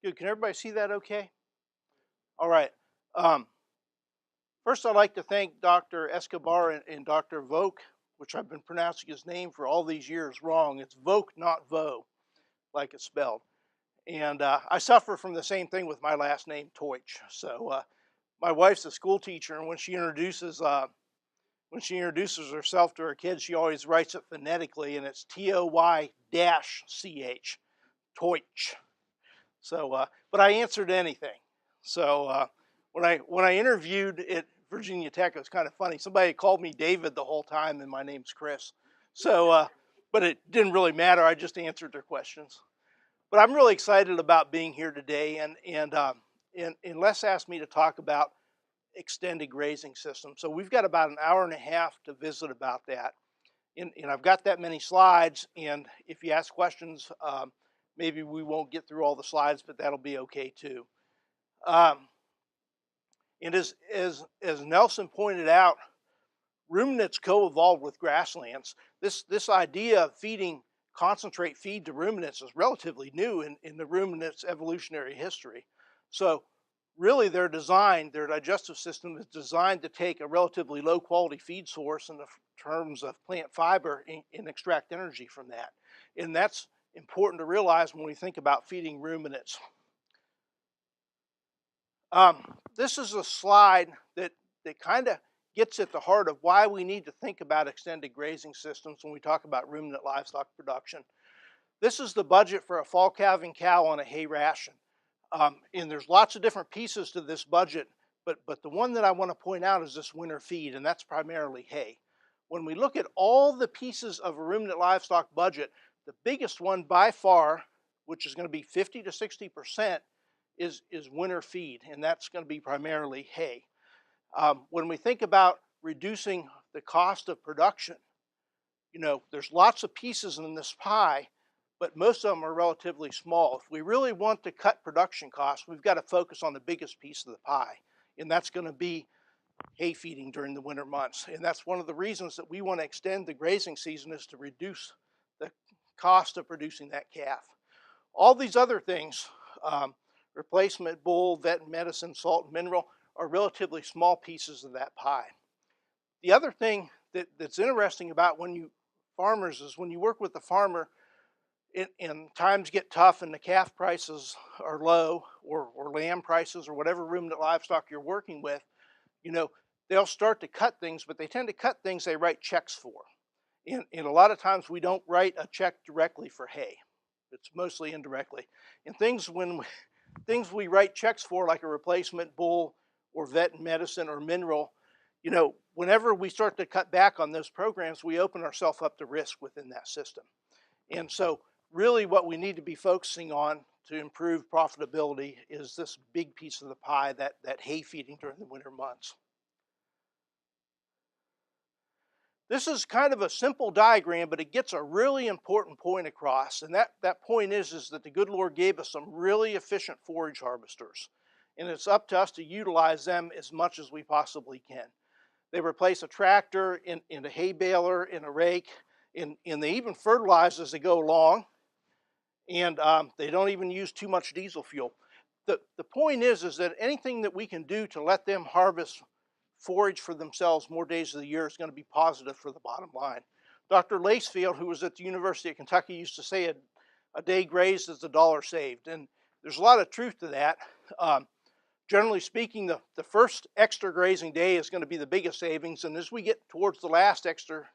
Good. Can everybody see that okay? All right. Um, First, I'd like to thank Dr. Escobar and Dr. Voke, which I've been pronouncing his name for all these years wrong. It's Voke, not Vo, like it's spelled. And I suffer from the same thing with my last name, Teutsch. So my wife's a school teacher, and when she introduces herself to her kids, she always writes it phonetically, and it's Toy-ch, Teutsch. So, but I answered anything. So when I interviewed at Virginia Tech, it was kind of funny. Somebody called me David the whole time, and my name's Chris. So, but it didn't really matter. I just answered their questions. But I'm really excited about being here today, and Les asked me to talk about extended grazing systems. So we've got about an hour and a half to visit about that. And I've got that many slides, and if you ask questions, maybe we won't get through all the slides, but that'll be okay too. And as Nelson pointed out, ruminants co-evolved with grasslands. This idea of feeding concentrate feed to ruminants is relatively new in the ruminants' evolutionary history. So really their digestive system is designed to take a relatively low quality feed source in the terms of plant fiber and extract energy from that. And that's important to realize when we think about feeding ruminants. This is a slide that kind of gets at the heart of why we need to think about extended grazing systems when we talk about ruminant livestock production. This is the budget for a fall calving cow on a hay ration. And there's lots of different pieces to this budget, but the one that I want to point out is this winter feed, and that's primarily hay. When we look at all the pieces of a ruminant livestock budget, the biggest one by far, which is going to be 50 to 60%, is winter feed, and that's going to be primarily hay. When we think about reducing the cost of production, you know, there's lots of pieces in this pie, but most of them are relatively small. If we really want to cut production costs, we've got to focus on the biggest piece of the pie, and that's going to be hay feeding during the winter months. And that's one of the reasons that we want to extend the grazing season, is to reduce the cost of producing that calf. All these other things, replacement bull, vet and medicine, salt and mineral, are relatively small pieces of that pie. The other thing that's interesting about farmers is when you work with the farmer and times get tough and the calf prices are low, or lamb prices, or whatever ruminant livestock you're working with, you know, they'll start to cut things, but they tend to cut things they write checks for. And a lot of times we don't write a check directly for hay. It's mostly indirectly. And things we write checks for, like a replacement bull or vet and medicine or mineral, you know, whenever we start to cut back on those programs, we open ourselves up to risk within that system. And so really what we need to be focusing on to improve profitability is this big piece of the pie, that hay feeding during the winter months. This is kind of a simple diagram, but it gets a really important point across. And that point is that the good Lord gave us some really efficient forage harvesters. And it's up to us to utilize them as much as we possibly can. They replace a tractor in a hay baler, in a rake, and they even fertilize as they go along. And they don't even use too much diesel fuel. The point is that anything that we can do to let them harvest forage for themselves more days of the year is going to be positive for the bottom line. Dr. Lacefield, who was at the University of Kentucky, used to say a day grazed is $1 saved. And there's a lot of truth to that. Generally speaking, the first extra grazing day is going to be the biggest savings. And as we get towards the last extra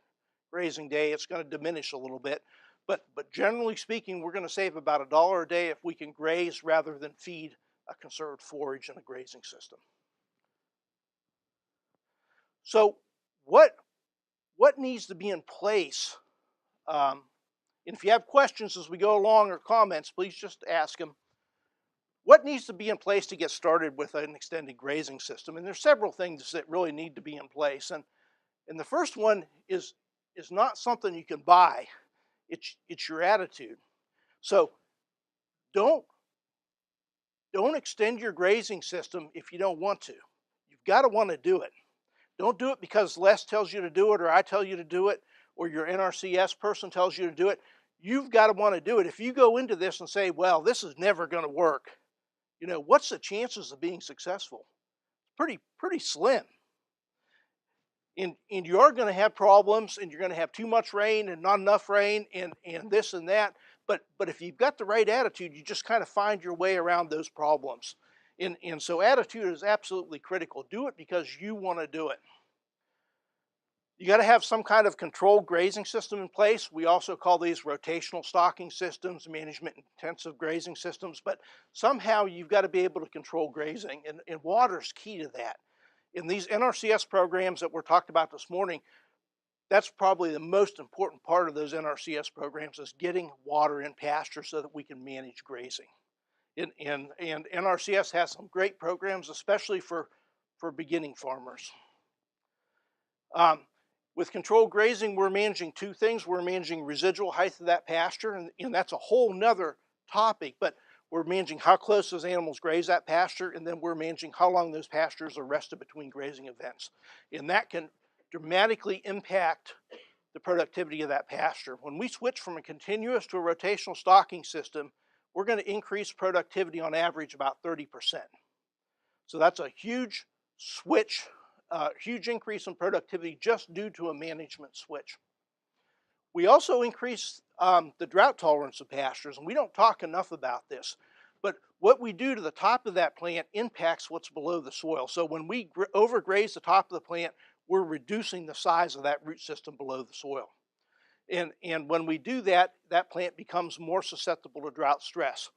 grazing day, it's going to diminish a little bit. But generally speaking, we're going to save about $1 a day if we can graze rather than feed a conserved forage in a grazing system. So what needs to be in place? And if you have questions as we go along or comments, please just ask them. What needs to be in place to get started with an extended grazing system? And there's several things that really need to be in place. And the first one is not something you can buy. It's your attitude. So don't extend your grazing system if you don't want to. You've got to want to do it. Don't do it because Les tells you to do it, or I tell you to do it, or your NRCS person tells you to do it. You've got to want to do it. If you go into this and say, well, this is never going to work, you know, what's the chances of being successful? Pretty slim. And you are going to have problems, and you're going to have too much rain and not enough rain, and this and that. But if you've got the right attitude, you just kind of find your way around those problems. And so attitude is absolutely critical. Do it because you want to do it. You got to have some kind of controlled grazing system in place. We also call these rotational stocking systems, management intensive grazing systems, but somehow you've got to be able to control grazing, and water's key to that. In these NRCS programs that we're talked about this morning, that's probably the most important part of those NRCS programs, is getting water in pasture so that we can manage grazing. And NRCS has some great programs, especially for beginning farmers. With controlled grazing, we're managing two things. We're managing residual height of that pasture, and that's a whole nother topic, but we're managing how close those animals graze that pasture, and then we're managing how long those pastures are rested between grazing events. And that can dramatically impact the productivity of that pasture. When we switch from a continuous to a rotational stocking system, we're going to increase productivity on average about 30%. So that's a huge switch, huge increase in productivity just due to a management switch. We also increase the drought tolerance of pastures, and we don't talk enough about this. But what we do to the top of that plant impacts what's below the soil. So when we overgraze the top of the plant, we're reducing the size of that root system below the soil. And when we do that, that plant becomes more susceptible to drought stress.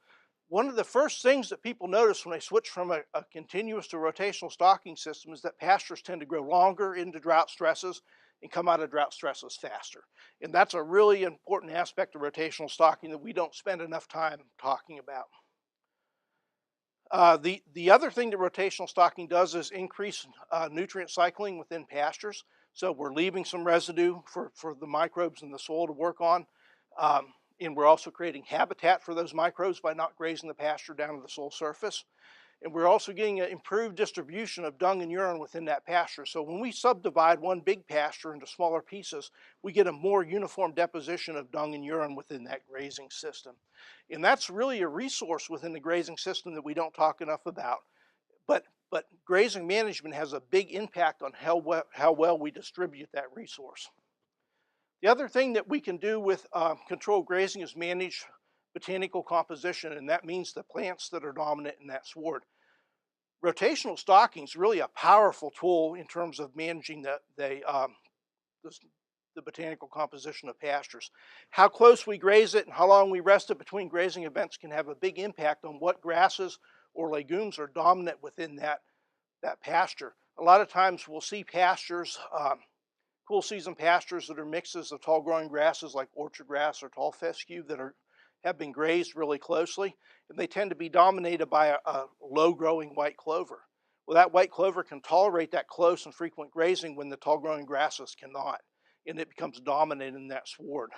One of the first things that people notice when they switch from a continuous to rotational stocking system is that pastures tend to grow longer into drought stresses and come out of drought stresses faster. And that's a really important aspect of rotational stocking that we don't spend enough time talking about. The other thing that rotational stocking does is increase nutrient cycling within pastures. So we're leaving some residue for the microbes in the soil to work on. And we're also creating habitat for those microbes by not grazing the pasture down to the soil surface. And we're also getting an improved distribution of dung and urine within that pasture. So when we subdivide one big pasture into smaller pieces, we get a more uniform deposition of dung and urine within that grazing system. And that's really a resource within the grazing system that we don't talk enough about. But grazing management has a big impact on how well we distribute that resource. The other thing that we can do with controlled grazing is manage botanical composition, and that means the plants that are dominant in that sward. Rotational stocking is really a powerful tool in terms of managing the botanical composition of pastures. How close we graze it and how long we rest it between grazing events can have a big impact on what grasses or legumes are dominant within that pasture. A lot of times we'll see pastures, cool season pastures that are mixes of tall growing grasses like orchard grass or tall fescue that have been grazed really closely, and they tend to be dominated by a low growing white clover. Well, that white clover can tolerate that close and frequent grazing when the tall growing grasses cannot, and it becomes dominant in that sward,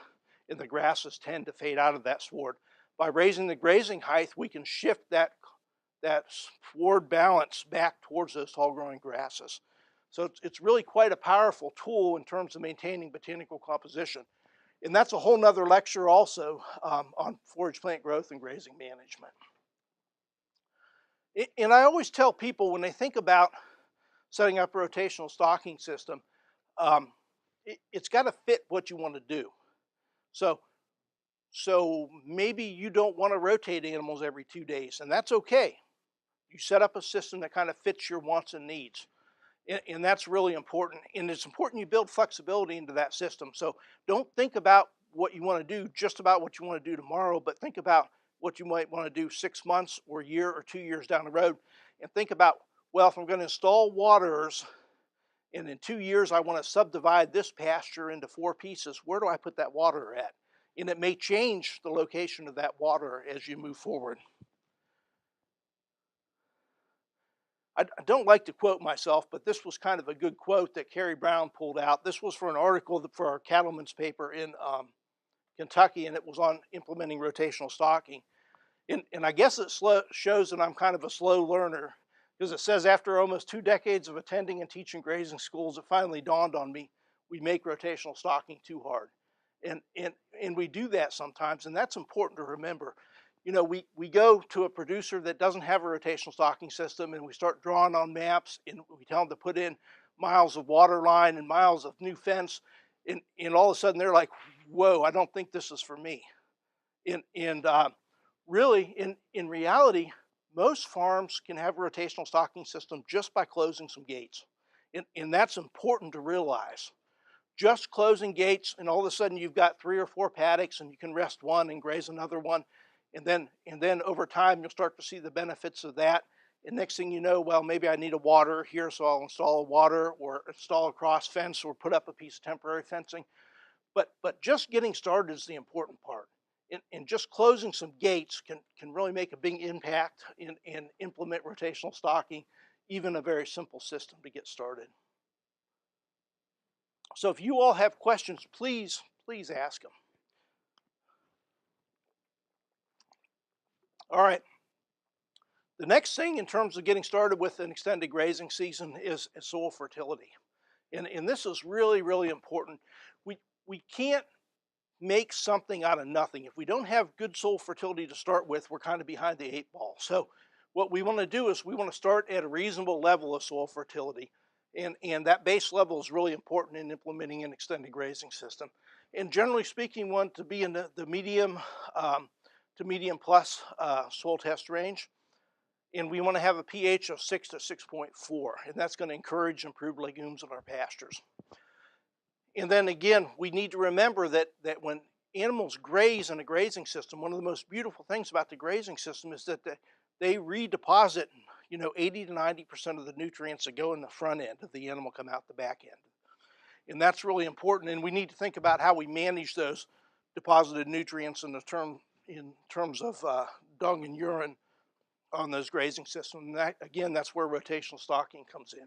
and the grasses tend to fade out of that sward. By raising the grazing height, we can shift that sward balance back towards those tall growing grasses. So it's really quite a powerful tool in terms of maintaining botanical composition. And that's a whole nother lecture also on forage plant growth and grazing management. And I always tell people when they think about setting up a rotational stocking system, it's got to fit what you want to do. So maybe you don't want to rotate animals every 2 days, and that's okay. You set up a system that kind of fits your wants and needs. And that's really important. And it's important you build flexibility into that system. So don't think about what you want to do, just about what you want to do tomorrow, but think about what you might want to do 6 months or a year or 2 years down the road. And think about, well, if I'm going to install waterers and in 2 years I want to subdivide this pasture into 4 pieces, where do I put that waterer at? And it may change the location of that waterer as you move forward. I don't like to quote myself, but this was kind of a good quote that Carrie Brown pulled out. This was for an article for our cattlemen's paper in Kentucky, and it was on implementing rotational stocking. And I guess it shows that I'm kind of a slow learner, because it says, after almost 2 decades of attending and teaching grazing schools, it finally dawned on me, we make rotational stocking too hard. And we do that sometimes, and that's important to remember. you know, we go to a producer that doesn't have a rotational stocking system, and we start drawing on maps, and we tell them to put in miles of water line and miles of new fence, and all of a sudden they're like, whoa, I don't think this is for me. And really, in reality, most farms can have a rotational stocking system just by closing some gates. And that's important to realize. Just closing gates, and all of a sudden you've got 3 or 4 paddocks, and you can rest one and graze another one. And then over time, you'll start to see the benefits of that. And next thing you know, well, maybe I need a water here, so I'll install a water or install a cross fence or put up a piece of temporary fencing. But just getting started is the important part. And just closing some gates can really make a big impact and implement rotational stocking, even a very simple system to get started. So if you all have questions, please ask them. All right. The next thing in terms of getting started with an extended grazing season is soil fertility. And this is really, really important. We can't make something out of nothing. If we don't have good soil fertility to start with, we're kind of behind the 8 ball. So what we want to do is we want to start at a reasonable level of soil fertility. And that base level is really important in implementing an extended grazing system. And generally speaking, we want to be in the medium to medium plus soil test range. And we want to have a pH of 6 to 6.4, and that's going to encourage improved legumes in our pastures. And then again, we need to remember that when animals graze in a grazing system, one of the most beautiful things about the grazing system is that they redeposit, 80 to 90% of the nutrients that go in the front end of the animal come out the back end. And that's really important, and we need to think about how we manage those deposited nutrients in terms of dung and urine on those grazing systems. And that, again, that's where rotational stocking comes in.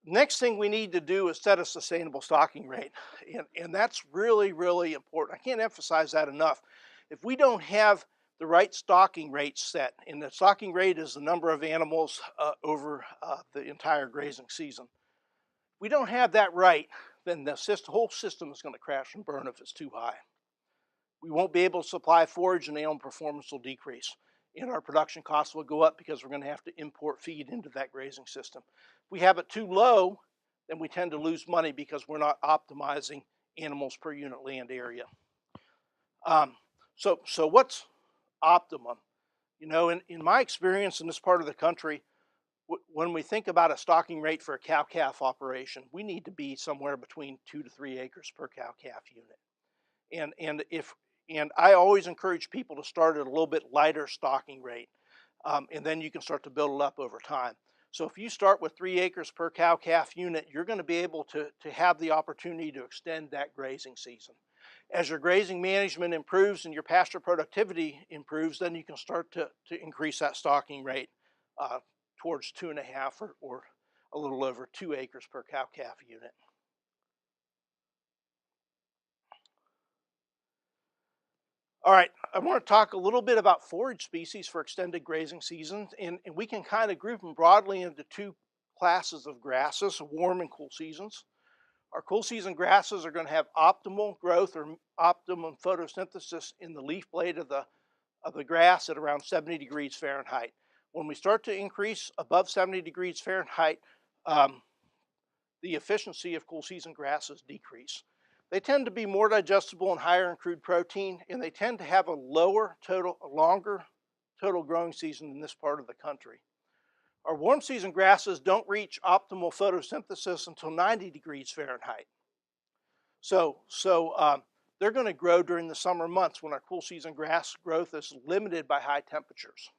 Next thing we need to do is set a sustainable stocking rate. And that's really, really important. I can't emphasize that enough. If we don't have the right stocking rate set, and the stocking rate is the number of animals over the entire grazing season. If we don't have that right, then the whole system is going to crash and burn if it's too high. We won't be able to supply forage, and animal performance will decrease. And our production costs will go up because we're going to have to import feed into that grazing system. If we have it too low, then we tend to lose money because we're not optimizing animals per unit land area. So what's optimum? In my experience in this part of the country, when we think about a stocking rate for a cow-calf operation, we need to be somewhere between 2 to 3 acres per cow-calf unit. And I always encourage people to start at a little bit lighter stocking rate, and then you can start to build it up over time. So if you start with 3 acres per cow-calf unit, you're going to be able to have the opportunity to extend that grazing season. As your grazing management improves and your pasture productivity improves, then you can start to increase that stocking rate towards 2.5 or a little over 2 acres per cow-calf unit. All right, I want to talk a little bit about forage species for extended grazing seasons, and we can kind of group them broadly into 2 classes of grasses, warm and cool seasons. Our cool season grasses are going to have optimal growth or optimum photosynthesis in the leaf blade of the grass at around 70 degrees Fahrenheit. When we start to increase above 70 degrees Fahrenheit, the efficiency of cool season grasses decrease. They tend to be more digestible and higher in crude protein, and they tend to have a longer total growing season in this part of the country. Our warm season grasses don't reach optimal photosynthesis until 90 degrees Fahrenheit. So they're going to grow during the summer months when our cool season grass growth is limited by high temperatures.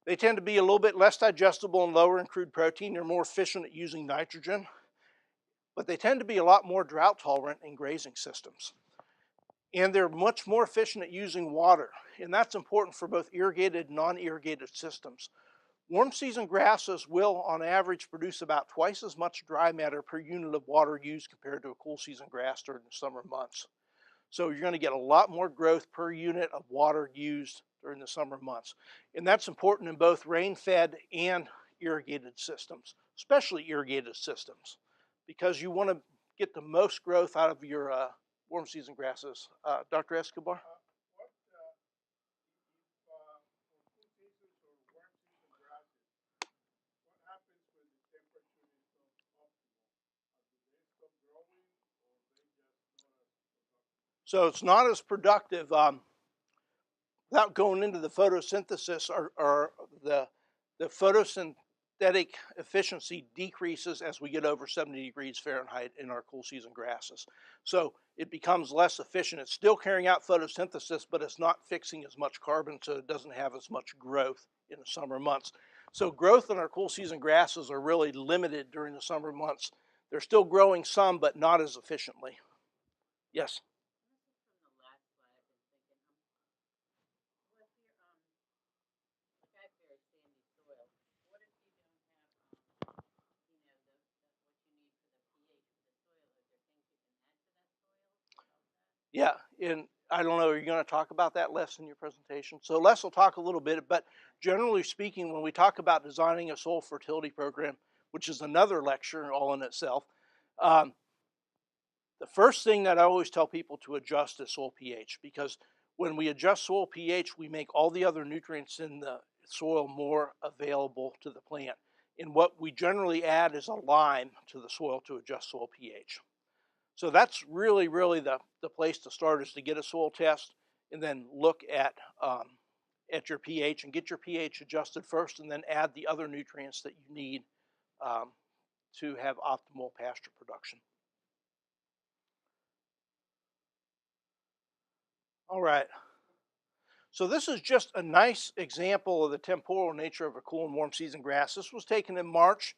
They tend to be a little bit less digestible and lower in crude protein. They're more efficient at using nitrogen, but they tend to be a lot more drought tolerant in grazing systems. And they're much more efficient at using water, and that's important for both irrigated and non-irrigated systems. Warm season grasses will, on average, produce about twice as much dry matter per unit of water used compared to a cool season grass during the summer months. So you're going to get a lot more growth per unit of water used during the summer months. And that's important in both rain-fed and irrigated systems, especially irrigated systems, because you want to get the most growth out of your warm season grasses. Dr. Escobar? So it's not as productive. Without going into the photosynthesis, or the photosynthetic efficiency decreases as we get over 70 degrees Fahrenheit in our cool season grasses. So it becomes less efficient. It's still carrying out photosynthesis, but it's not fixing as much carbon, so it doesn't have as much growth in the summer months. So growth in our cool season grasses are really limited during the summer months. They're still growing some, but not as efficiently. Yes? Yeah, and I don't know, are you going to talk about that, Les, in your presentation? So Les will talk a little bit, but generally speaking, when we talk about designing a soil fertility program, which is another lecture all in itself, the first thing that I always tell people to adjust is soil pH, because when we adjust soil pH, we make all the other nutrients in the soil more available to the plant. And what we generally add is a lime to the soil to adjust soil pH. So that's really the place to start, is to get a soil test and then look at your pH and get your pH adjusted first, and then add the other nutrients that you need to have optimal pasture production. All right. So this is just a nice example of the temporal nature of a cool and warm season grass. This was taken in March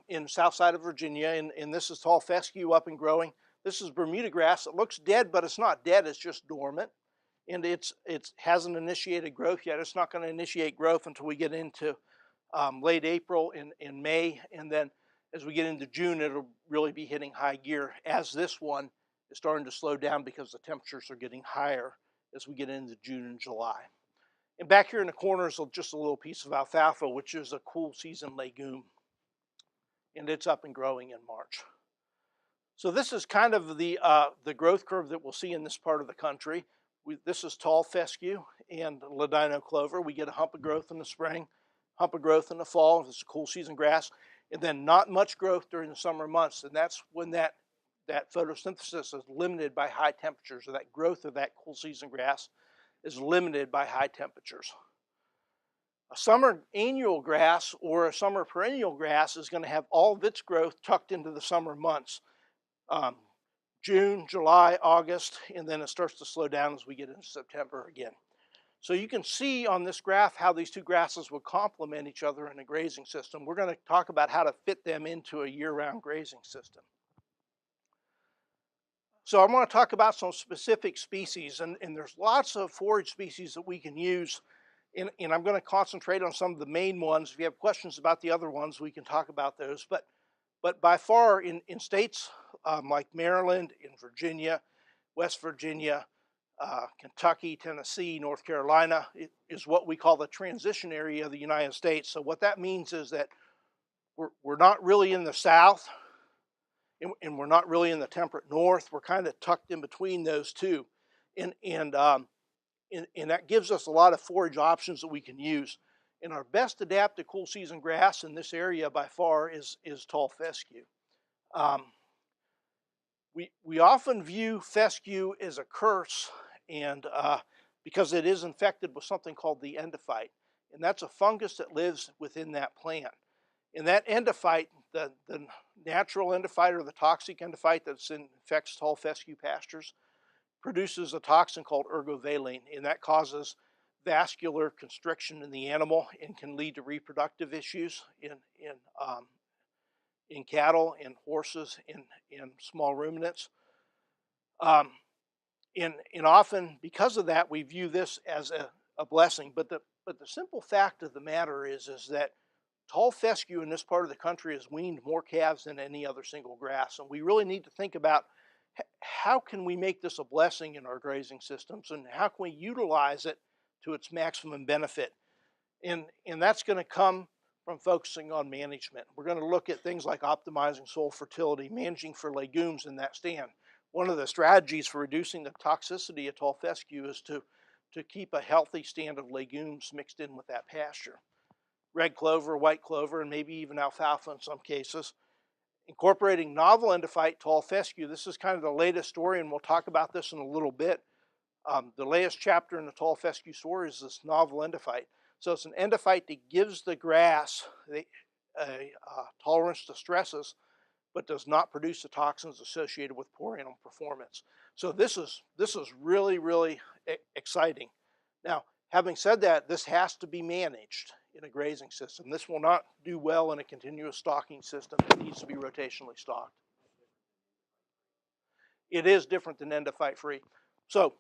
in south side of Virginia, and this is tall fescue up and growing. This is Bermuda grass. It looks dead, but it's not dead. It's just dormant, and it hasn't initiated growth yet. It's not going to initiate growth until we get into late April and May, and then as we get into June, it'll really be hitting high gear, as this one is starting to slow down because the temperatures are getting higher as we get into June and July. And back here in the corner is just a little piece of alfalfa, which is a cool season legume, and it's up and growing in March. So this is kind of the growth curve that we'll see in this part of the country. This is tall fescue and ladino clover. We get a hump of growth in the spring, hump of growth in the fall. This is a cool season grass, and then not much growth during the summer months. And that's when that photosynthesis is limited by high temperatures, or that growth of that cool season grass is limited by high temperatures. A summer annual grass or a summer perennial grass is going to have all of its growth tucked into the summer months. June, July, August, and then it starts to slow down as we get into September again. So you can see on this graph how these two grasses will complement each other in a grazing system. We're going to talk about how to fit them into a year-round grazing system. So I'm going to talk about some specific species, and there's lots of forage species that we can use, and I'm going to concentrate on some of the main ones. If you have questions about the other ones, we can talk about those. But by far, in states like Maryland, in Virginia, West Virginia, Kentucky, Tennessee, North Carolina, it is what we call the transition area of the United States. So what that means is that we're not really in the South, and we're not really in the temperate North. We're kind of tucked in between those two, and that gives us a lot of forage options that we can use. And our best adapted cool season grass in this area by far is tall fescue. We often view fescue as a curse, and because it is infected with something called the endophyte, and that's a fungus that lives within that plant. And that endophyte, the natural endophyte or the toxic endophyte that infects tall fescue pastures, produces a toxin called ergovaline, and that causes vascular constriction in the animal and can lead to reproductive issues in cattle, in horses, in small ruminants. And often because of that, we view this as a blessing. But the simple fact of the matter is that tall fescue in this part of the country has weaned more calves than any other single grass, and we really need to think about how can we make this a blessing in our grazing systems, and how can we utilize it to its maximum benefit. And that's going to come from focusing on management. We're going to look at things like optimizing soil fertility, managing for legumes in that stand. one of the strategies for reducing the toxicity of tall fescue is to keep a healthy stand of legumes mixed in with that pasture. Red clover, white clover, and maybe even alfalfa in some cases. Incorporating novel endophyte tall fescue, this is kind of the latest story, and we'll talk about this in a little bit. The latest chapter in the tall fescue story is this novel endophyte. So it's an endophyte that gives the grass a tolerance to stresses, but does not produce the toxins associated with poor animal performance. So this is really, really exciting. Now, having said that, this has to be managed in a grazing system. This will not do well in a continuous stocking system. It needs to be rotationally stocked. It is different than endophyte free. So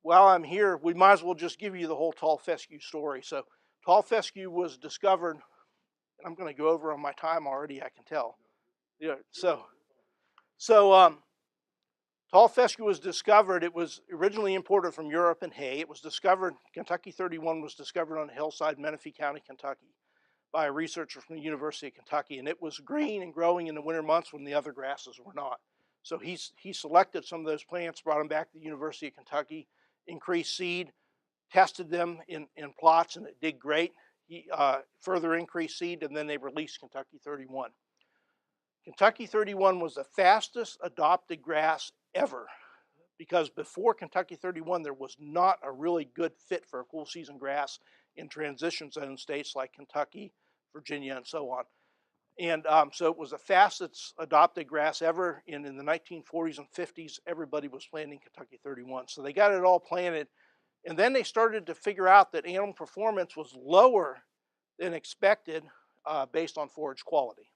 while I'm here, we might as well just give you the whole tall fescue story. So tall fescue was discovered, and I'm going to go over on my time already, I can tell. Yeah, so tall fescue was discovered. It was originally imported from Europe in hay. It was discovered, Kentucky 31 was discovered on a hillside in Menifee County, Kentucky, by a researcher from the University of Kentucky. And it was green and growing in the winter months when the other grasses were not. So he selected some of those plants, brought them back to the University of Kentucky, increased seed, tested them in plots, and it did great. He further increased seed, and then they released Kentucky 31. Kentucky 31 was the fastest adopted grass ever, because before Kentucky 31 there was not a really good fit for a cool season grass in transition zone states like Kentucky, Virginia, and so on. And so it was the fastest adopted grass ever. And in the 1940s and 50s, everybody was planting Kentucky 31. So they got it all planted. And then they started to figure out that animal performance was lower than expected based on forage quality.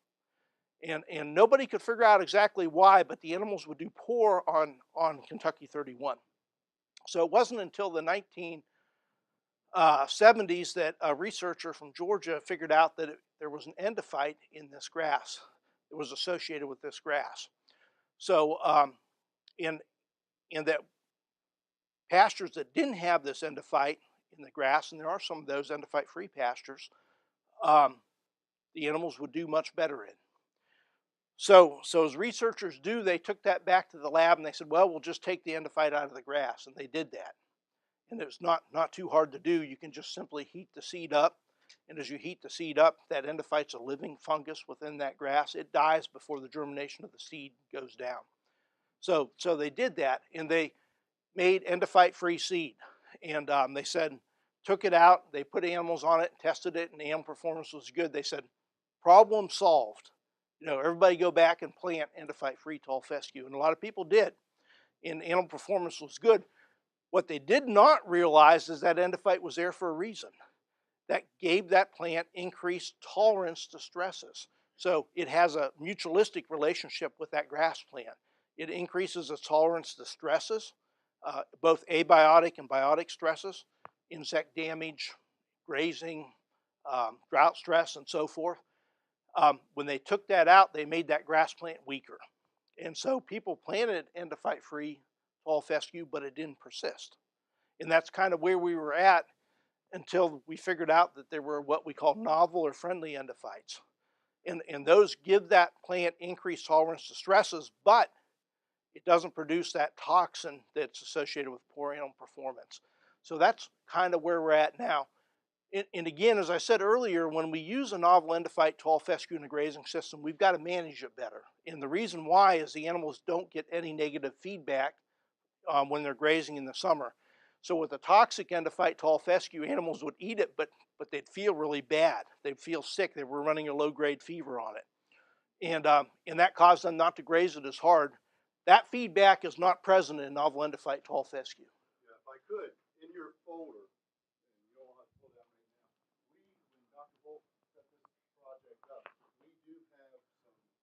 And nobody could figure out exactly why, but the animals would do poor on Kentucky 31. So it wasn't until the 1970s that a researcher from Georgia figured out that there was an endophyte in this grass that was associated with this grass. So in that pastures that didn't have this endophyte in the grass, and there are some of those endophyte-free pastures, the animals would do much better in. So as researchers do, they took that back to the lab and they said, well, we'll just take the endophyte out of the grass, and they did that. And it's not too hard to do. You can just simply heat the seed up, and as you heat the seed up, that endophyte's a living fungus within that grass. It dies before the germination of the seed goes down. So they did that, and they made endophyte-free seed. And they said, took it out, they put animals on it, tested it, and the animal performance was good. They said, problem solved. You know, everybody go back and plant endophyte-free tall fescue. And a lot of people did, and animal performance was good. What they did not realize is that endophyte was there for a reason. That gave that plant increased tolerance to stresses. So it has a mutualistic relationship with that grass plant. It increases its tolerance to stresses, both abiotic and biotic stresses, insect damage, grazing, drought stress, and so forth. When they took that out, they made that grass plant weaker. And so people planted endophyte-free tall fescue, but it didn't persist. And that's kind of where we were at until we figured out that there were what we call novel or friendly endophytes. And those give that plant increased tolerance to stresses, but it doesn't produce that toxin that's associated with poor animal performance. So that's kind of where we're at now. And again, as I said earlier, when we use a novel endophyte tall fescue in a grazing system, we've got to manage it better. And the reason why is the animals don't get any negative feedback when they're grazing in the summer. So with a toxic endophyte tall fescue, animals would eat it, but they'd feel really bad. They'd feel sick. They were running a low-grade fever on it. And that caused them not to graze it as hard. That feedback is not present in novel endophyte tall fescue. Yeah, if I could, in your folder, and you don't have to pull that right now, when Dr. Bolt set this project up, we do have some endophyte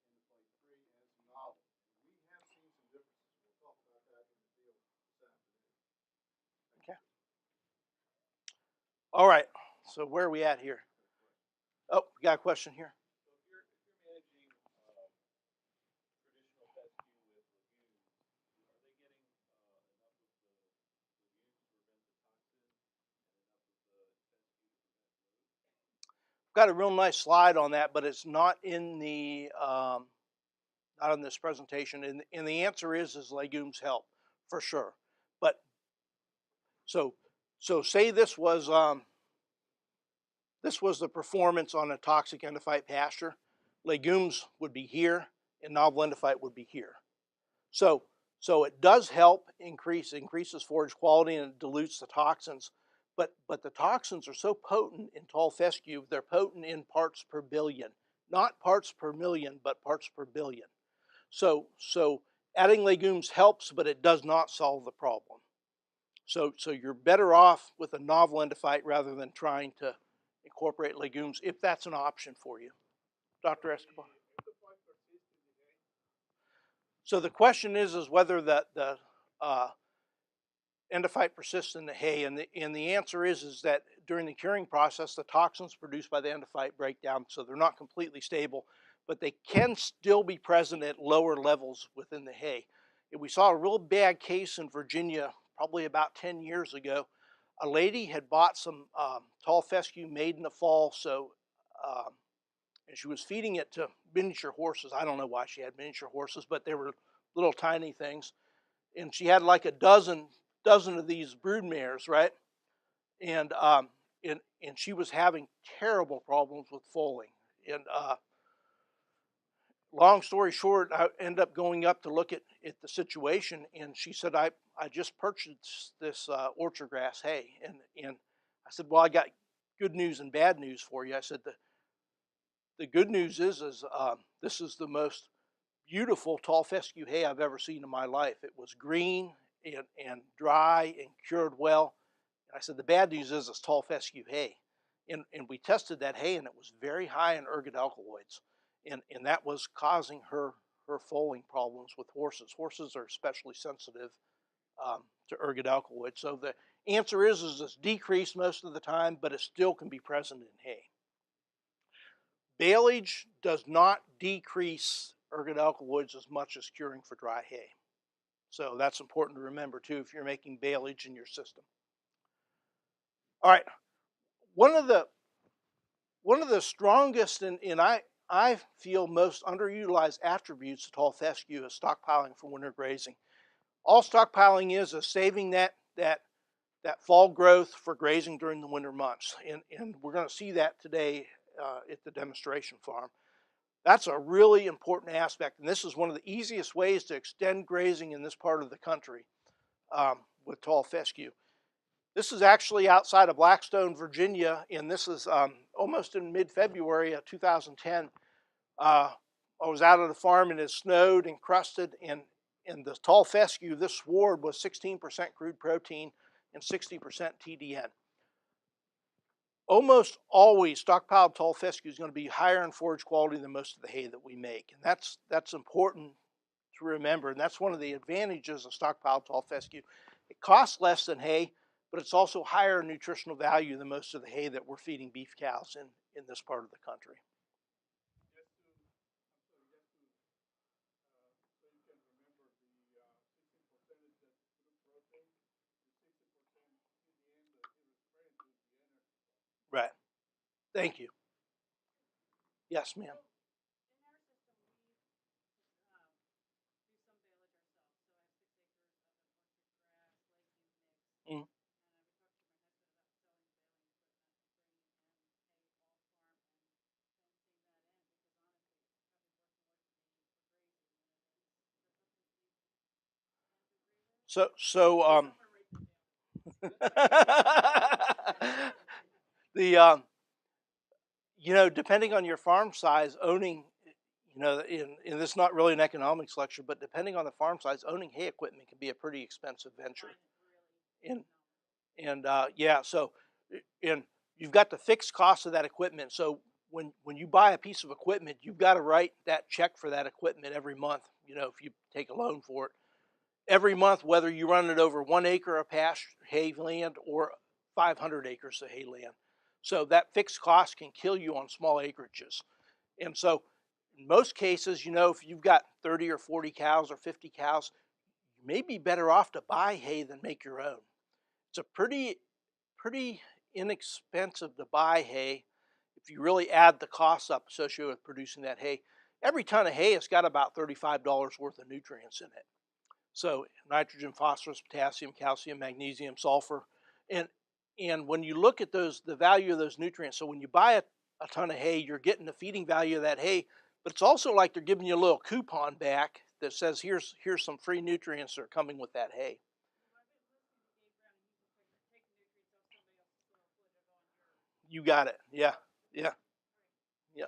free and some novel. We have seen some differences. We'll talk about that in the deal this afternoon. Okay. All right. So where are we at here? Oh, we got a question here. So if you're managing traditional fescue with legumes, are they getting enough of the legumes to prevent the toxin and enough of the fescue to prevent I've got a real nice slide on that, but it's not in the not in this presentation. And the answer is legumes help for sure. But so say this was the performance on a toxic endophyte pasture. Legumes would be here, and novel endophyte would be here. So it does help increases forage quality, and it dilutes the toxins. But the toxins are so potent in tall fescue, they're potent in parts per billion. Not parts per million, but parts per billion. So adding legumes helps, but it does not solve the problem. So you're better off with a novel endophyte rather than trying to incorporate legumes, if that's an option for you. Dr. Escobar? So the question is whether the endophyte persists in the hay, and the answer is that during the curing process, the toxins produced by the endophyte break down, so they're not completely stable, but they can still be present at lower levels within the hay. And we saw a real bad case in Virginia probably about 10 years ago. A lady had bought some tall fescue made in the fall, and she was feeding it to miniature horses. I don't know why she had miniature horses, but they were little tiny things. And she had like a dozen of these brood mares, right? And she was having terrible problems with foaling. And long story short, I ended up going up to look at the situation, and she said, I just purchased this orchard grass hay. And I said, well, I got good news and bad news for you. I said, the good news is this is the most beautiful tall fescue hay I've ever seen in my life. It was green and dry and cured well. And I said, the bad news is it's tall fescue hay. And we tested that hay, and it was very high in ergodalkaloids. And that was causing her foaling problems with horses. Horses are especially sensitive to ergodalkaloids. So the answer is it's decreased most of the time, but it still can be present in hay. Baleage does not decrease ergodalkaloids as much as curing for dry hay. So that's important to remember too if you're making baleage in your system. All right, one of the strongest and I feel most underutilized attributes of tall fescue is stockpiling for winter grazing. All stockpiling is saving that fall growth for grazing during the winter months, and we're going to see that today at the demonstration farm. That's a really important aspect, and this is one of the easiest ways to extend grazing in this part of the country with tall fescue. This is actually outside of Blackstone, Virginia, and this is almost in mid-February of 2010. I was out at the farm, and it snowed and crusted, and the tall fescue, this sward was 16% crude protein and 60% TDN. Almost always stockpiled tall fescue is going to be higher in forage quality than most of the hay that we make, and that's important to remember, and that's one of the advantages of stockpiled tall fescue. It costs less than hay, but it's also higher in nutritional value than most of the hay that we're feeding beef cows in this part of the country. Right. Thank you. Yes, ma'am. Mm. The depending on your farm size, owning, and this is not really an economics lecture, but depending on the farm size, owning hay equipment can be a pretty expensive venture. And yeah, so and you've got the fixed cost of that equipment. So when you buy a piece of equipment, you've got to write that check for that equipment every month. If you take a loan for it, every month, whether you run it over 1 acre of pasture hay land or 500 acres of hay land. So that fixed cost can kill you on small acreages. And so in most cases, if you've got 30 or 40 cows or 50 cows, you may be better off to buy hay than make your own. It's a pretty inexpensive to buy hay if you really add the costs up associated with producing that hay. every ton of hay has got about $35 worth of nutrients in it. So nitrogen, phosphorus, potassium, calcium, magnesium, sulfur, and when you look at those, the value of those nutrients. So when you buy a ton of hay, you're getting the feeding value of that hay, but it's also like they're giving you a little coupon back that says here's some free nutrients that are coming with that hay. You got it. Yeah, yeah, yeah.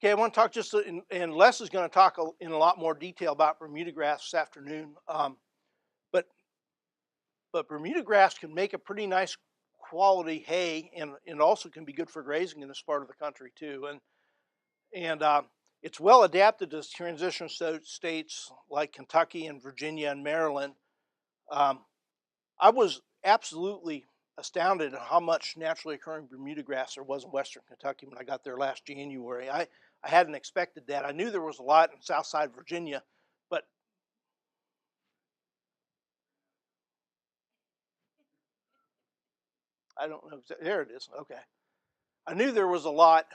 Okay, I want to talk just, and Les is going to talk in a lot more detail about Bermuda grass this afternoon. But Bermuda grass can make a pretty nice quality hay, and also can be good for grazing in this part of the country too. And it's well adapted to transition states like Kentucky and Virginia and Maryland. I was absolutely astounded at how much naturally occurring Bermuda grass there was in western Kentucky when I got there last January. I hadn't expected that. I knew there was a lot in Southside Virginia, but I don't know. There it is. Okay. I knew there was a lot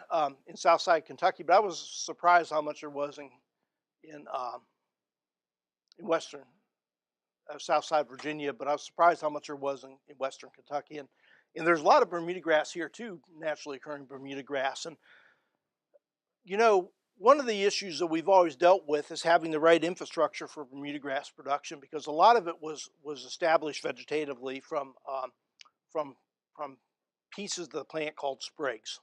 in Southside Kentucky, but I was surprised how much there was in western Southside Virginia. But I was surprised how much there was in western Kentucky, and there's a lot of Bermuda grass here too, naturally occurring Bermuda grass. And you know, one of the issues that we've always dealt with is having the right infrastructure for Bermuda grass production, because a lot of it was established vegetatively from from pieces of the plant called sprigs.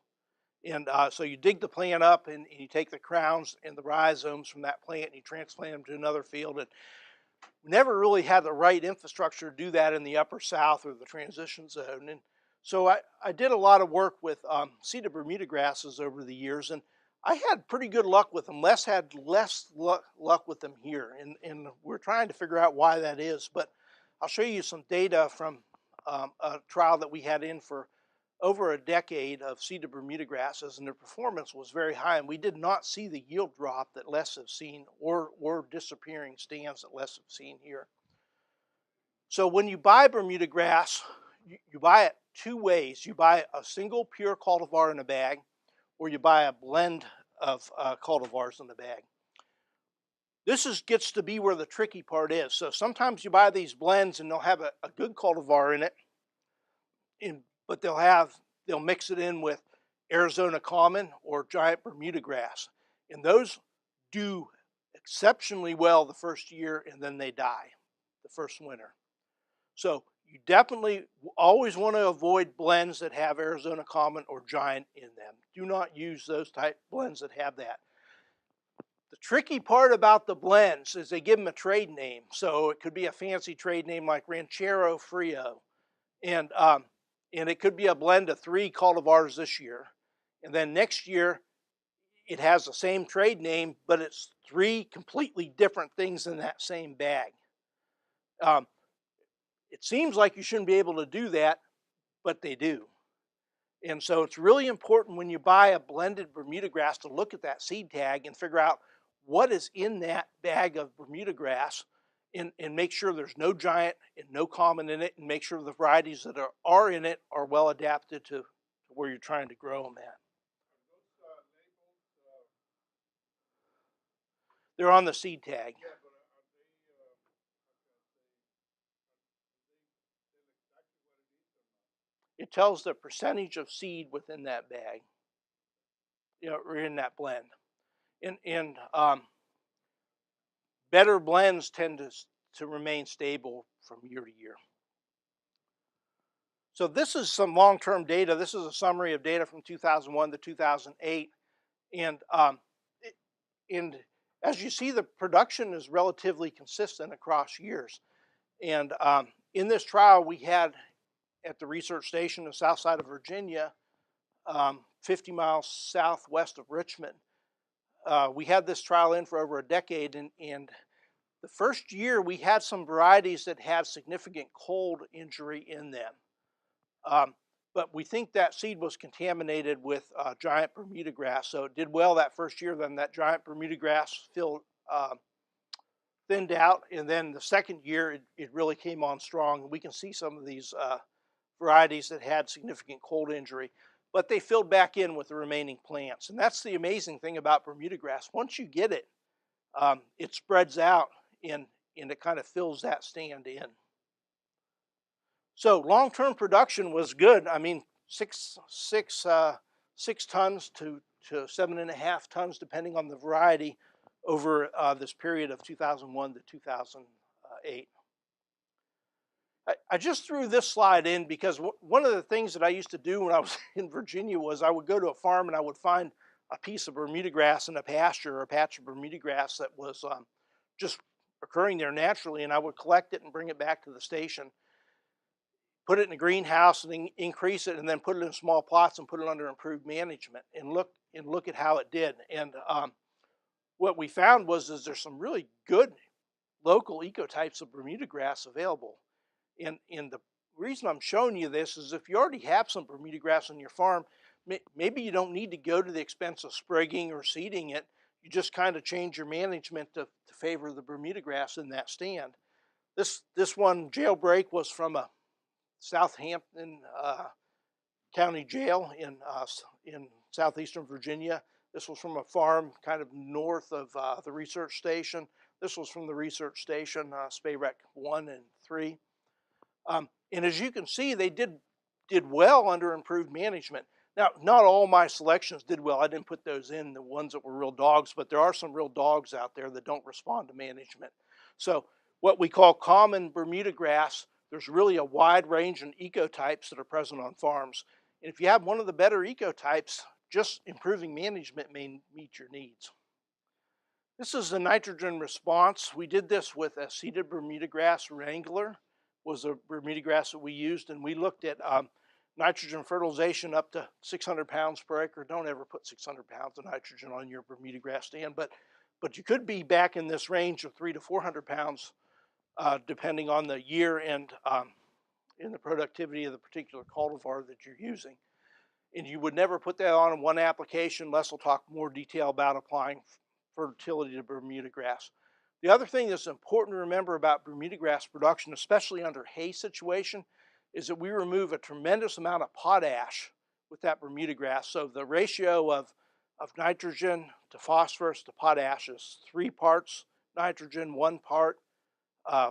And so you dig the plant up, and you take the crowns and the rhizomes from that plant and you transplant them to another field. And we never really had the right infrastructure to do that in the upper south or the transition zone. And so I did a lot of work with seeded Bermuda grasses over the years, and I had pretty good luck with them. Les had less luck with them here, and we're trying to figure out why that is. But I'll show you some data from a trial that we had in for over a decade of seeded Bermuda grasses, and their performance was very high, and we did not see the yield drop that Les have seen, or disappearing stands that Les have seen here. So when you buy Bermuda grass, you buy it two ways. You buy a single pure cultivar in a bag, or you buy a blend of cultivars in the bag. This gets to be where the tricky part is. So sometimes you buy these blends and they'll have a good cultivar in it, but they'll mix it in with Arizona common or giant Bermuda grass, and those do exceptionally well the first year, and then they die the first winter. So you definitely always want to avoid blends that have Arizona common or giant in them. Do not use those type blends that have that. The tricky part about the blends is they give them a trade name. So it could be a fancy trade name like Ranchero Frio, and it could be a blend of 3 cultivars this year, and then next year it has the same trade name, but it's 3 completely different things in that same bag. It seems like you shouldn't be able to do that, but they do. And so it's really important when you buy a blended Bermuda grass to look at that seed tag and figure out what is in that bag of Bermuda grass, and make sure there's no giant and no common in it, and make sure the varieties that are in it are well adapted to where you're trying to grow them at. They're on the seed tag. It tells the percentage of seed within that bag, or in that blend. And better blends tend to remain stable from year to year. So this is some long-term data. This is a summary of data from 2001 to 2008. And as you see, the production is relatively consistent across years. And in this trial, we had at the research station in the south side of Virginia, 50 miles southwest of Richmond. We had this trial in for over a decade, and the first year we had some varieties that had significant cold injury in them. But we think that seed was contaminated with giant Bermuda grass, so it did well that first year. Then that giant Bermuda grass thinned out, and then the second year it really came on strong. We can see some of these varieties that had significant cold injury. but they filled back in with the remaining plants. And that's the amazing thing about Bermuda grass. Once you get it, it spreads out and it kind of fills that stand in. So long-term production was good. I mean, six tons to 7.5 tons, depending on the variety, over this period of 2001 to 2008. I just threw this slide in because one of the things that I used to do when I was in Virginia was I would go to a farm and I would find a piece of Bermuda grass in a pasture or a patch of Bermuda grass that was just occurring there naturally, and I would collect it and bring it back to the station, put it in a greenhouse and increase it, and then put it in small plots and put it under improved management and look at how it did. And what we found was there's some really good local ecotypes of Bermuda grass available. And the reason I'm showing you this is if you already have some Bermuda grass on your farm, maybe you don't need to go to the expense of sprigging or seeding it. You just kind of change your management to favor the Bermuda grass in that stand. This one jailbreak was from a Southampton County Jail in southeastern Virginia. This was from a farm kind of north of the research station. This was from the research station, Spayreck 1 and 3. And as you can see, they did well under improved management. Now, not all my selections did well. I didn't put those in, the ones that were real dogs, but there are some real dogs out there that don't respond to management. So what we call common Bermuda grass, there's really a wide range of ecotypes that are present on farms. And if you have one of the better ecotypes, just improving management may meet your needs. This is the nitrogen response. We did this with a seeded Bermuda grass. Wrangler was a Bermuda grass that we used, and we looked at nitrogen fertilization up to 600 pounds per acre. Don't ever put 600 pounds of nitrogen on your Bermuda grass stand, but you could be back in this range of 300 to 400 pounds depending on the year and in the productivity of the particular cultivar that you're using. And you would never put that on in one application. Les will talk more detail about applying fertility to Bermuda grass. The other thing that's important to remember about Bermuda grass production, especially under hay situation, is that we remove a tremendous amount of potash with that Bermuda grass. So the ratio of nitrogen to phosphorus to potash is 3 parts nitrogen, 1 part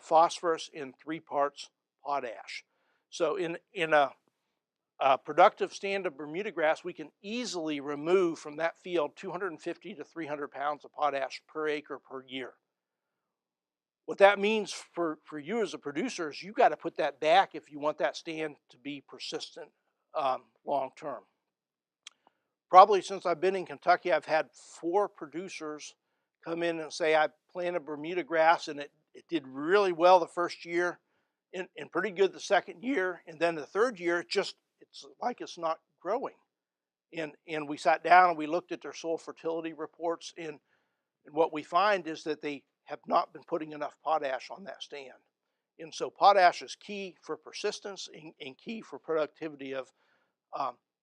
phosphorus, and 3 parts potash. So in a productive stand of Bermuda grass, we can easily remove from that field 250 to 300 pounds of potash per acre per year. What that means for you as a producer is you got to put that back if you want that stand to be persistent long term. Probably since I've been in Kentucky, I've had 4 producers come in and say, I planted Bermuda grass and it did really well the first year and pretty good the second year. And then the third year, it's like it's not growing. And we sat down and we looked at their soil fertility reports, and what we find is that they have not been putting enough potash on that stand. And so potash is key for persistence and key for productivity of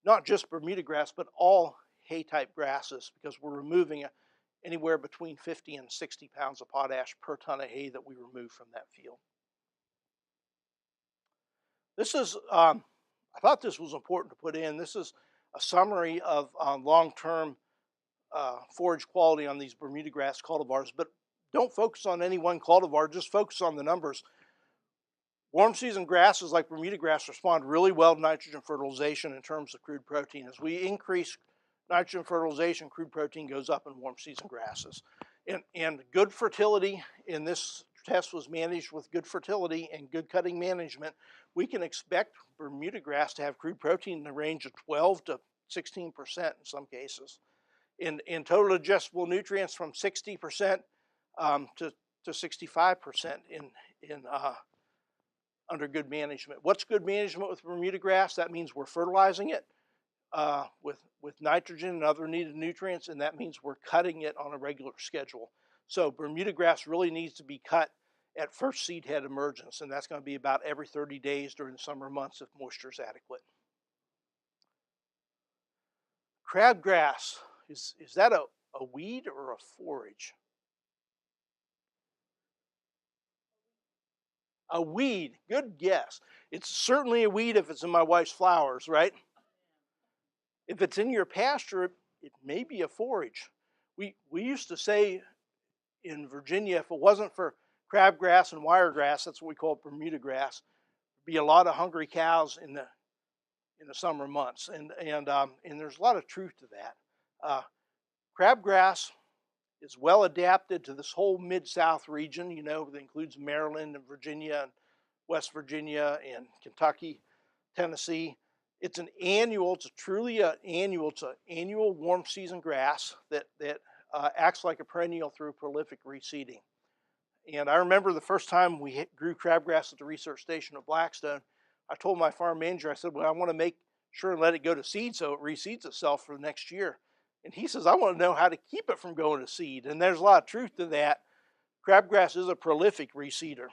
not just Bermuda grass, but all hay-type grasses, because we're removing anywhere between 50 and 60 pounds of potash per ton of hay that we remove from that field. This is, I thought this was important to put in. This is a summary of long-term forage quality on these Bermuda grass cultivars, but don't focus on any one cultivar, just focus on the numbers. Warm season grasses like Bermuda grass respond really well to nitrogen fertilization in terms of crude protein. As we increase nitrogen fertilization, crude protein goes up in warm season grasses. And good fertility in this test was managed with good fertility and good cutting management. We can expect Bermuda grass to have crude protein in the range of 12 to 16% in some cases. In total digestible nutrients from 60% to 65% in under good management. What's good management with Bermuda grass? That means we're fertilizing it with nitrogen and other needed nutrients, and that means we're cutting it on a regular schedule. So Bermuda grass really needs to be cut at first seed head emergence, and that's going to be about every 30 days during the summer months if moisture is adequate. Crabgrass, is that a weed or a forage? A weed, good guess. It's certainly a weed if it's in my wife's flowers, right? If it's in your pasture, it may be a forage. We used to say in Virginia, if it wasn't for crabgrass and wiregrass, that's what we call Bermuda grass, there'd be a lot of hungry cows in the summer months, and there's a lot of truth to that. Crabgrass is well adapted to this whole mid-south region, you know, that includes Maryland and Virginia and West Virginia and Kentucky, Tennessee. It's an annual, it's an annual warm season grass that acts like a perennial through prolific reseeding. And I remember the first time we grew crabgrass at the research station at Blackstone, I told my farm manager, I said, well, I want to make sure and let it go to seed so it reseeds itself for the next year. And he says, I want to know how to keep it from going to seed. And there's a lot of truth to that. Crabgrass is a prolific reseeder,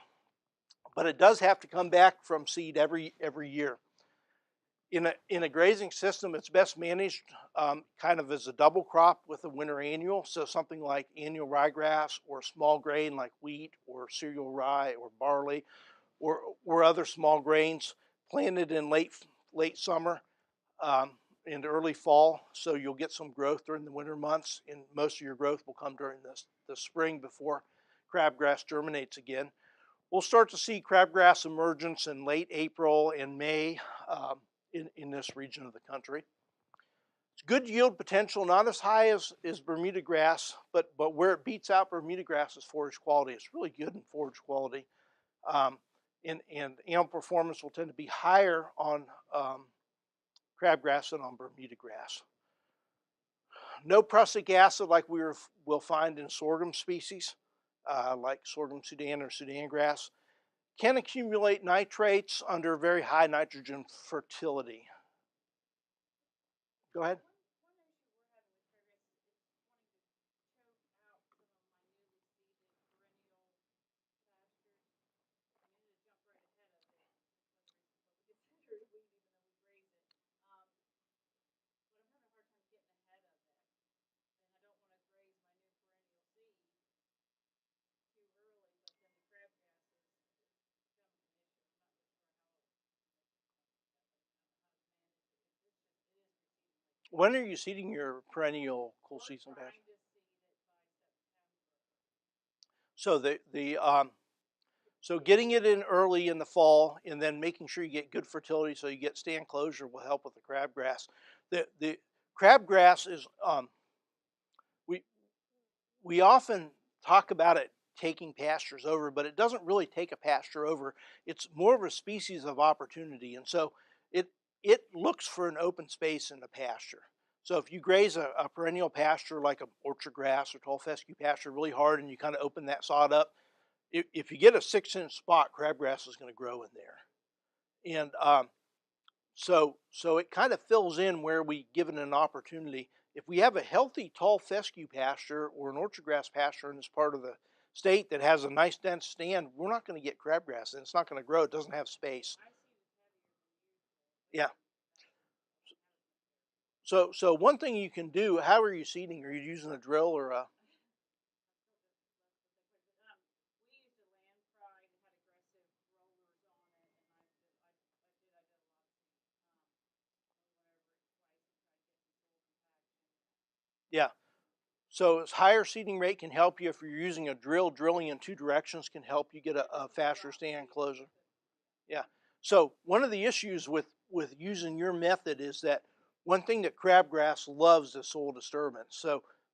but it does have to come back from seed every year. In a grazing system, it's best managed kind of as a double crop with a winter annual. So something like annual ryegrass or small grain like wheat or cereal rye or barley or other small grains planted in late summer and early fall. So you'll get some growth during the winter months, and most of your growth will come during the spring before crabgrass germinates again. We'll start to see crabgrass emergence in late April and May in this region of the country. It's good yield potential, not as high as Bermuda grass, but where it beats out Bermuda grass is forage quality. It's really good in forage quality. And animal performance will tend to be higher on crabgrass than on Bermuda grass. No prussic acid like we'll find in sorghum species, like sorghum-sudan or sudangrass. Can accumulate nitrates under very high nitrogen fertility. Go ahead. When are you seeding your perennial cool season patch? So so getting it in early in the fall and then making sure you get good fertility so you get stand closure will help with the crabgrass. The crabgrass is we often talk about it taking pastures over, but it doesn't really take a pasture over. It's more of a species of opportunity, and so it looks for an open space in the pasture. So if you graze a perennial pasture like an orchard grass or tall fescue pasture really hard and you kind of open that sod up, if you get a 6-inch spot, crabgrass is going to grow in there. And so it kind of fills in where we give it an opportunity. If we have a healthy tall fescue pasture or an orchard grass pasture in this part of the state that has a nice dense stand, we're not going to get crabgrass and it's not going to grow. It doesn't have space. Yeah. So one thing you can do, how are you seeding? Are you using a drill or a? Yeah. So higher seeding rate can help you if you're using a drill. Drilling in two directions can help you get a faster stand closure. Yeah. So one of the issues with using your method is that one thing that crabgrass loves is soil disturbance.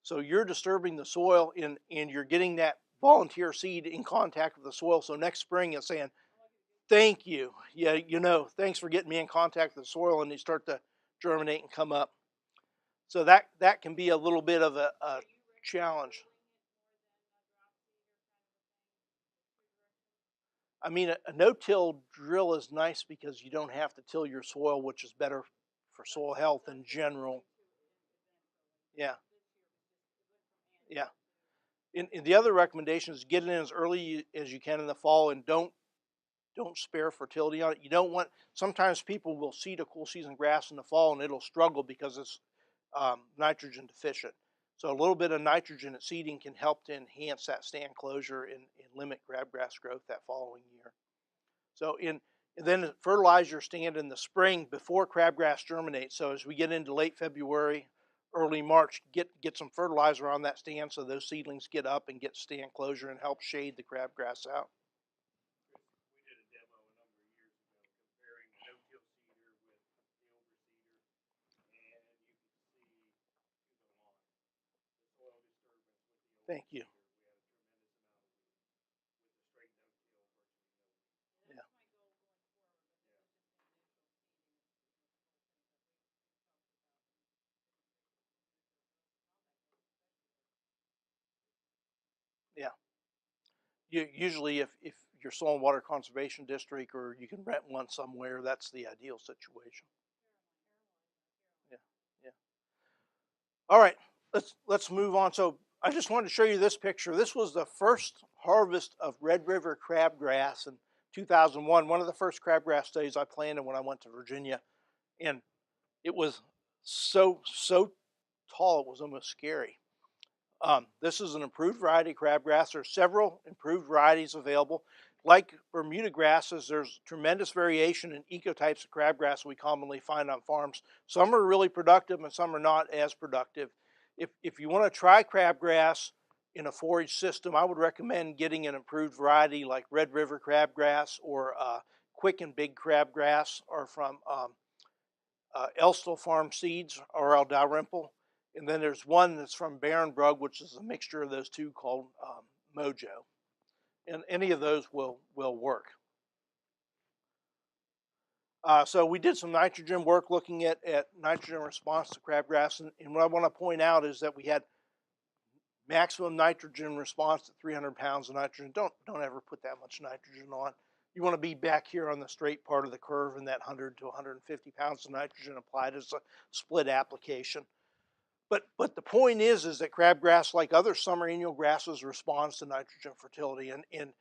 So you're disturbing the soil and you're getting that volunteer seed in contact with the soil. So next spring it's saying, thank you. Yeah, you know, thanks for getting me in contact with the soil, and they start to germinate and come up. So that can be a little bit of a challenge. I mean, a no-till drill is nice because you don't have to till your soil, which is better for soil health in general. Yeah, yeah. And the other recommendation is get it in as early as you can in the fall, and don't spare fertility on it. You don't want. Sometimes people will seed a cool season grass in the fall, and it'll struggle because it's nitrogen deficient. So a little bit of nitrogen at seeding can help to enhance that stand closure and limit crabgrass growth that following year. So And then fertilize your stand in the spring before crabgrass germinates. So as we get into late February, early March, get some fertilizer on that stand so those seedlings get up and get stand closure and help shade the crabgrass out. We did a demo a number of years ago comparing a no-till seeder with the overseeder, and you can see to the line the soil disturbance with the overseeder. Thank you. We had a tremendous amount of weeds. With the straight no-till, virtually no weeds. Yeah. Yeah. Usually if you're soil and water conservation district or you can rent one somewhere, that's the ideal situation. Yeah, yeah. All right, let's move on. So I just wanted to show you this picture. This was the first harvest of Red River crabgrass in 2001. One of the first crabgrass studies I planted when I went to Virginia, and it was so tall it was almost scary. This is an improved variety of crabgrass. There's several improved varieties available. Like Bermudagrasses, there's tremendous variation in ecotypes of crabgrass we commonly find on farms. Some are really productive and some are not as productive. If you want to try crabgrass in a forage system, I would recommend getting an improved variety like Red River crabgrass or Quick and Big crabgrass, or from Elstel Farm Seeds, R.L. Dalrymple. And then there's one that's from Barenbrug, which is a mixture of those two, called Mojo. And any of those will work. So we did some nitrogen work looking at nitrogen response to crabgrass. And what I want to point out is that we had maximum nitrogen response at 300 pounds of nitrogen. Don't ever put that much nitrogen on. You want to be back here on the straight part of the curve in that 100 to 150 pounds of nitrogen applied as a split application. But the point is that crabgrass, like other summer annual grasses, responds to nitrogen fertility. And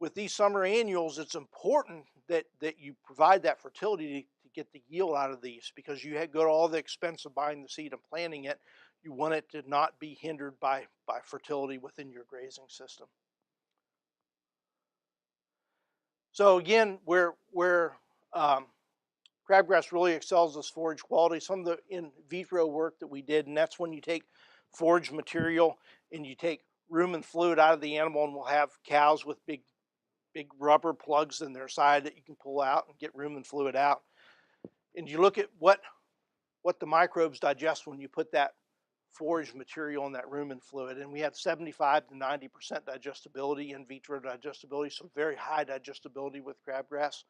with these summer annuals, it's important that you provide that fertility to get the yield out of these, because you go to all the expense of buying the seed and planting it. You want it to not be hindered by fertility within your grazing system. So again, where crabgrass really excels is forage quality. Some of the in vitro work that we did, and that's when you take forage material and you take rumen fluid out of the animal, and we'll have cows with big rubber plugs in their side that you can pull out and get rumen fluid out. And you look at what the microbes digest when you put that forage material in that rumen fluid, and we had 75 to 90% digestibility, in vitro digestibility, so very high digestibility with crabgrass.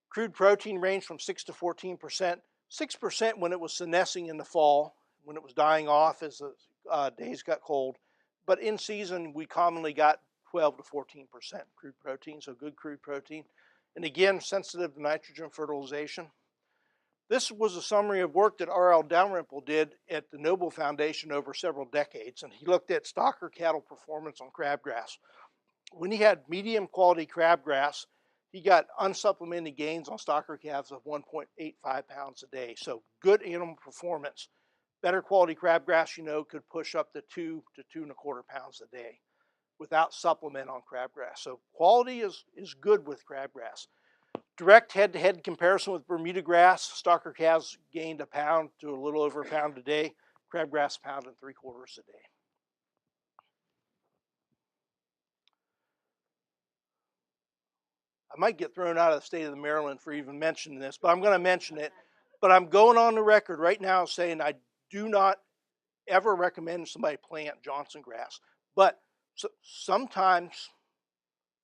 Crude protein ranged from 6 to 14%, 6% when it was senescing in the fall, when it was dying off as the days got cold. But in season, we commonly got 12 to 14% crude protein, so good crude protein. And again, sensitive to nitrogen fertilization. This was a summary of work that R.L. Dalrymple did at the Noble Foundation over several decades, and he looked at stocker cattle performance on crabgrass. When he had medium quality crabgrass, he got unsupplemented gains on stocker calves of 1.85 pounds a day. So good animal performance. Better quality crabgrass, could push up to 2 to 2.25 pounds a day without supplement on crabgrass. So quality is good with crabgrass. Direct head-to-head comparison with Bermudagrass, stocker calves gained a pound to a little over a pound a day. Crabgrass, a pound and 3/4 a day. I might get thrown out of the state of Maryland for even mentioning this, but I'm going to mention it. But I'm going on the record right now saying I do not ever recommend somebody plant Johnsongrass. But sometimes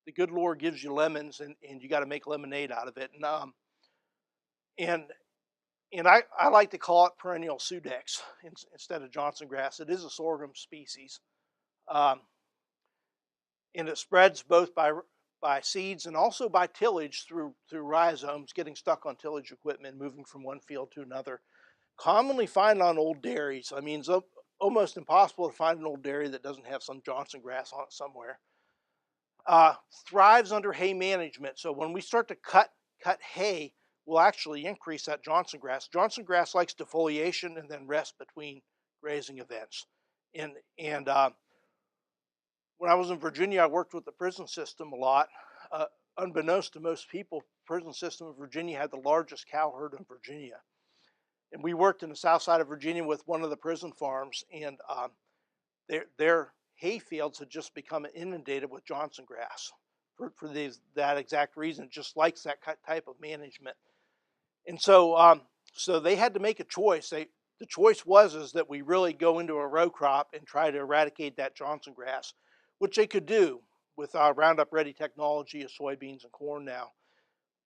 the good Lord gives you lemons, and you got to make lemonade out of it. And I like to call it Perennial Sudax instead of Johnsongrass. It is a sorghum species. And it spreads both by seeds and also by tillage through rhizomes, getting stuck on tillage equipment, moving from one field to another. Commonly found on old dairies. I mean, it's almost impossible to find an old dairy that doesn't have some Johnsongrass on it somewhere. Thrives under hay management. So when we start to cut hay, we'll actually increase that Johnsongrass. Johnsongrass likes defoliation and then rest between grazing events. And when I was in Virginia, I worked with the prison system a lot. unbeknownst to most people, prison system of Virginia had the largest cow herd in Virginia. And we worked in the south side of Virginia with one of the prison farms, and their hay fields had just become inundated with Johnsongrass for that exact reason. It just likes that type of management. And so so they had to make a choice. The choice was that we really go into a row crop and try to eradicate that Johnsongrass, which they could do with our Roundup Ready technology of soybeans and corn now.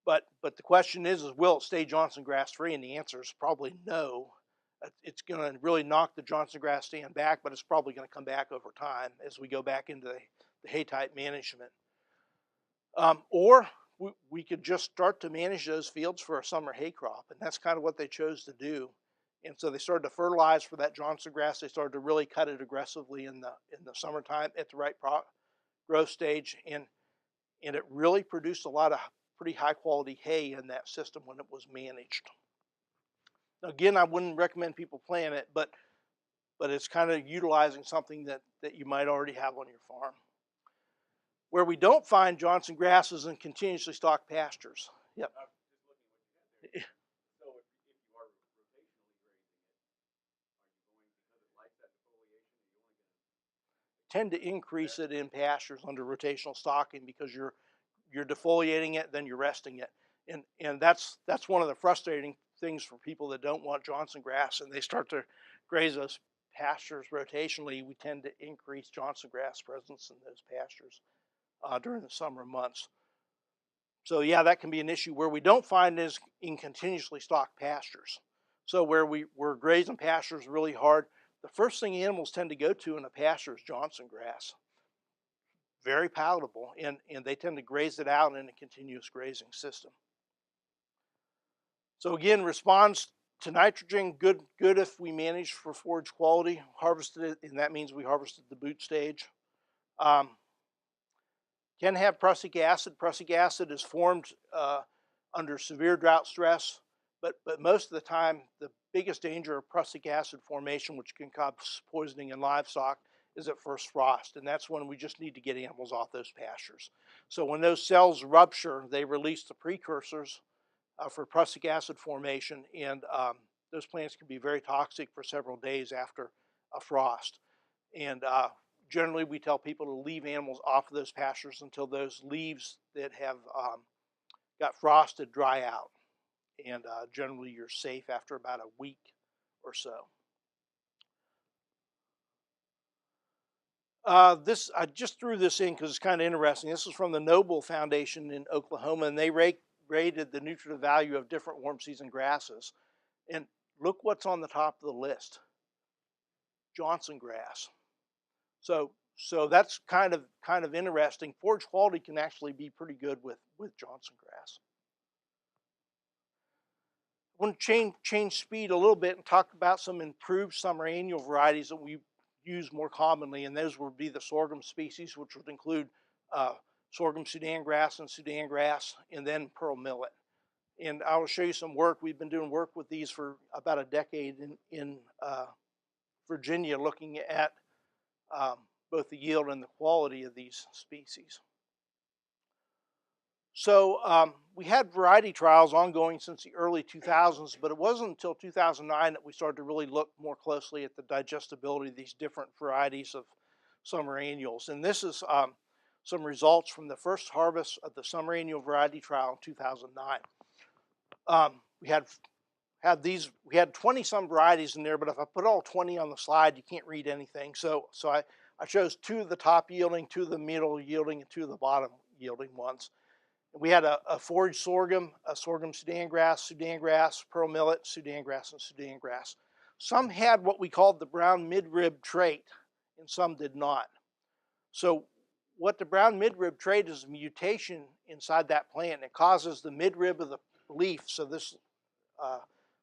But the question is will it stay Johnsongrass free? And the answer is probably no. It's going to really knock the Johnsongrass stand back, but it's probably going to come back over time as we go back into the hay type management. Or we could just start to manage those fields for a summer hay crop, and that's kind of what they chose to do. And so they started to fertilize for that Johnsongrass. They started to really cut it aggressively in the summertime at the right growth stage, and it really produced a lot of pretty high quality hay in that system when it was managed. Now, again, I wouldn't recommend people plant it, but it's kind of utilizing something that you might already have on your farm. Where we don't find Johnson grass is in continuously stocked pastures. Yep. So if you are rotationally grazing it, are you going, because it likes that defoliation, are you only going to Tend to increase it in pastures under rotational stocking because you're defoliating it, then you're resting it. And that's one of the frustrating things for people that don't want Johnson grass and they start to graze those pastures rotationally. We tend to increase Johnson grass presence in those pastures during the summer months. So yeah, that can be an issue. Where we don't find is in continuously stocked pastures. So where we're grazing pastures really hard, the first thing animals tend to go to in a pasture is Johnson grass. Very palatable, and they tend to graze it out in a continuous grazing system. So again, responds to nitrogen, good if we manage for forage quality, harvested it, and that means we harvested the boot stage. Can have prussic acid. Prussic acid is formed under severe drought stress, but most of the time, the biggest danger of prussic acid formation, which can cause poisoning in livestock, is at first frost, and that's when we just need to get animals off those pastures. So when those cells rupture, they release the precursors for prussic acid formation, and those plants can be very toxic for several days after a frost. And generally, we tell people to leave animals off of those pastures until those leaves that have got frosted dry out. And generally, you're safe after about a week or so. I just threw this in because it's kind of interesting. This is from the Noble Foundation in Oklahoma, and they rated the nutritive value of different warm season grasses. And look what's on the top of the list: Johnson grass. So that's kind of interesting. Forage quality can actually be pretty good with Johnson grass. I want to change speed a little bit and talk about some improved summer annual varieties that we use more commonly, and those would be the sorghum species, which would include sorghum-sudangrass and sudangrass, and then pearl millet. And I will show you some work. We've been doing work with these for about a decade in Virginia, looking at both the yield and the quality of these species. So we had variety trials ongoing since the early 2000s, but it wasn't until 2009 that we started to really look more closely at the digestibility of these different varieties of summer annuals. And this is some results from the first harvest of the summer annual variety trial in 2009. We had 20 some varieties in there, but if I put all 20 on the slide, you can't read anything. So I chose 2 of the top yielding, 2 of the middle yielding, and 2 of the bottom yielding ones. We had a forage sorghum, a sorghum-sudangrass, pearl millet, sudangrass, and sudangrass. Some had what we called the brown midrib trait, and some did not. So what the brown midrib trait is a mutation inside that plant, and it causes the midrib of the leaf, so this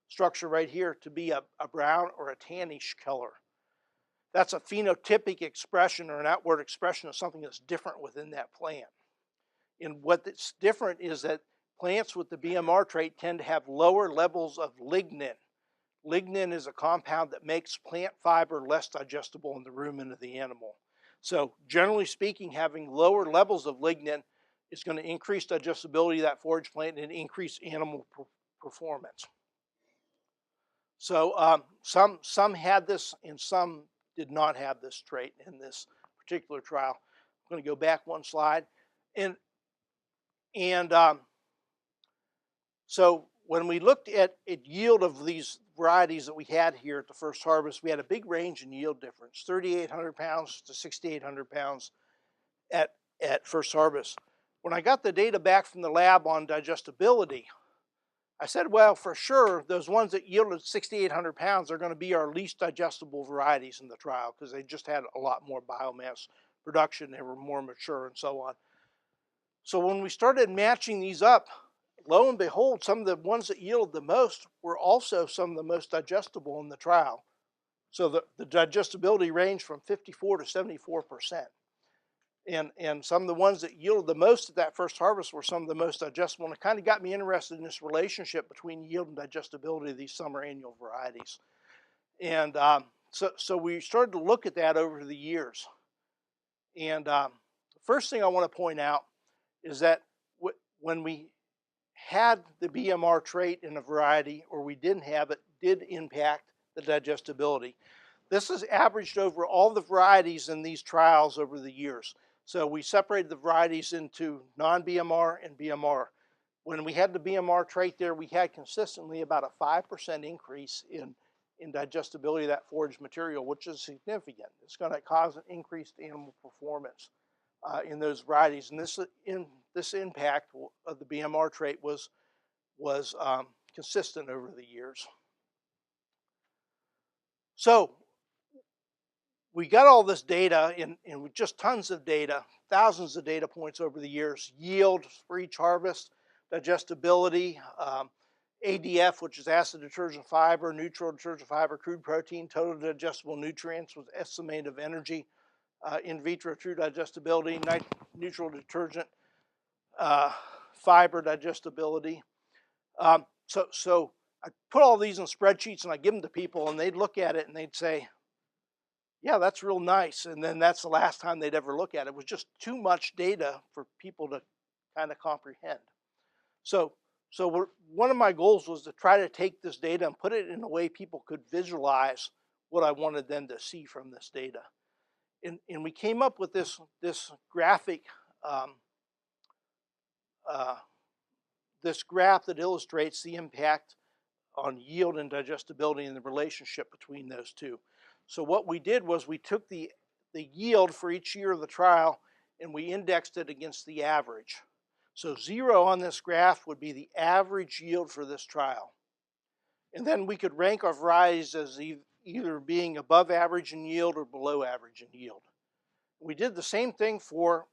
structure right here, to be a brown or a tannish color. That's a phenotypic expression or an outward expression of something that's different within that plant. And what's different is that plants with the BMR trait tend to have lower levels of lignin. Lignin is a compound that makes plant fiber less digestible in the rumen of the animal. So generally speaking, having lower levels of lignin It's going to increase digestibility of that forage plant and increase animal performance. So some had this and some did not have this trait in this particular trial. I'm going to go back one slide. And so when we looked at yield of these varieties that we had here at the first harvest, we had a big range in yield difference, 3,800 pounds to 6,800 pounds at first harvest. When I got the data back from the lab on digestibility, I said, well, for sure, those ones that yielded 6,800 pounds are going to be our least digestible varieties in the trial because they just had a lot more biomass production, they were more mature and so on. So when we started matching these up, lo and behold, some of the ones that yielded the most were also some of the most digestible in the trial. So the digestibility ranged from 54 to 74%. And some of the ones that yielded the most at that first harvest were some of the most digestible. And it kind of got me interested in this relationship between yield and digestibility of these summer annual varieties. And so we started to look at that over the years. And the first thing I want to point out is that when we had the BMR trait in a variety or we didn't have it, did impact the digestibility. This is averaged over all the varieties in these trials over the years. So we separated the varieties into non-BMR and BMR. When we had the BMR trait there, we had consistently about a 5% increase in digestibility of that forage material, which is significant. It's going to cause an increased animal performance in those varieties. And this impact of the BMR trait was consistent over the years. So we got all this data and with just tons of data, thousands of data points over the years, yield for each harvest, digestibility, ADF, which is acid detergent fiber, neutral detergent fiber, crude protein, total digestible nutrients with estimated energy, in vitro true digestibility, neutral detergent fiber digestibility. So I put all these in spreadsheets and I give them to people and they'd look at it and they'd say, yeah, that's real nice. And then that's the last time they'd ever look at it. It was just too much data for people to kind of comprehend. So one of my goals was to try to take this data and put it in a way people could visualize what I wanted them to see from this data. And we came up with this graphic, this graph that illustrates the impact on yield and digestibility and the relationship between those two. So what we did was we took the yield for each year of the trial and we indexed it against the average. So 0 on this graph would be the average yield for this trial. And then we could rank our varieties as either being above average in yield or below average in yield. We did the same thing for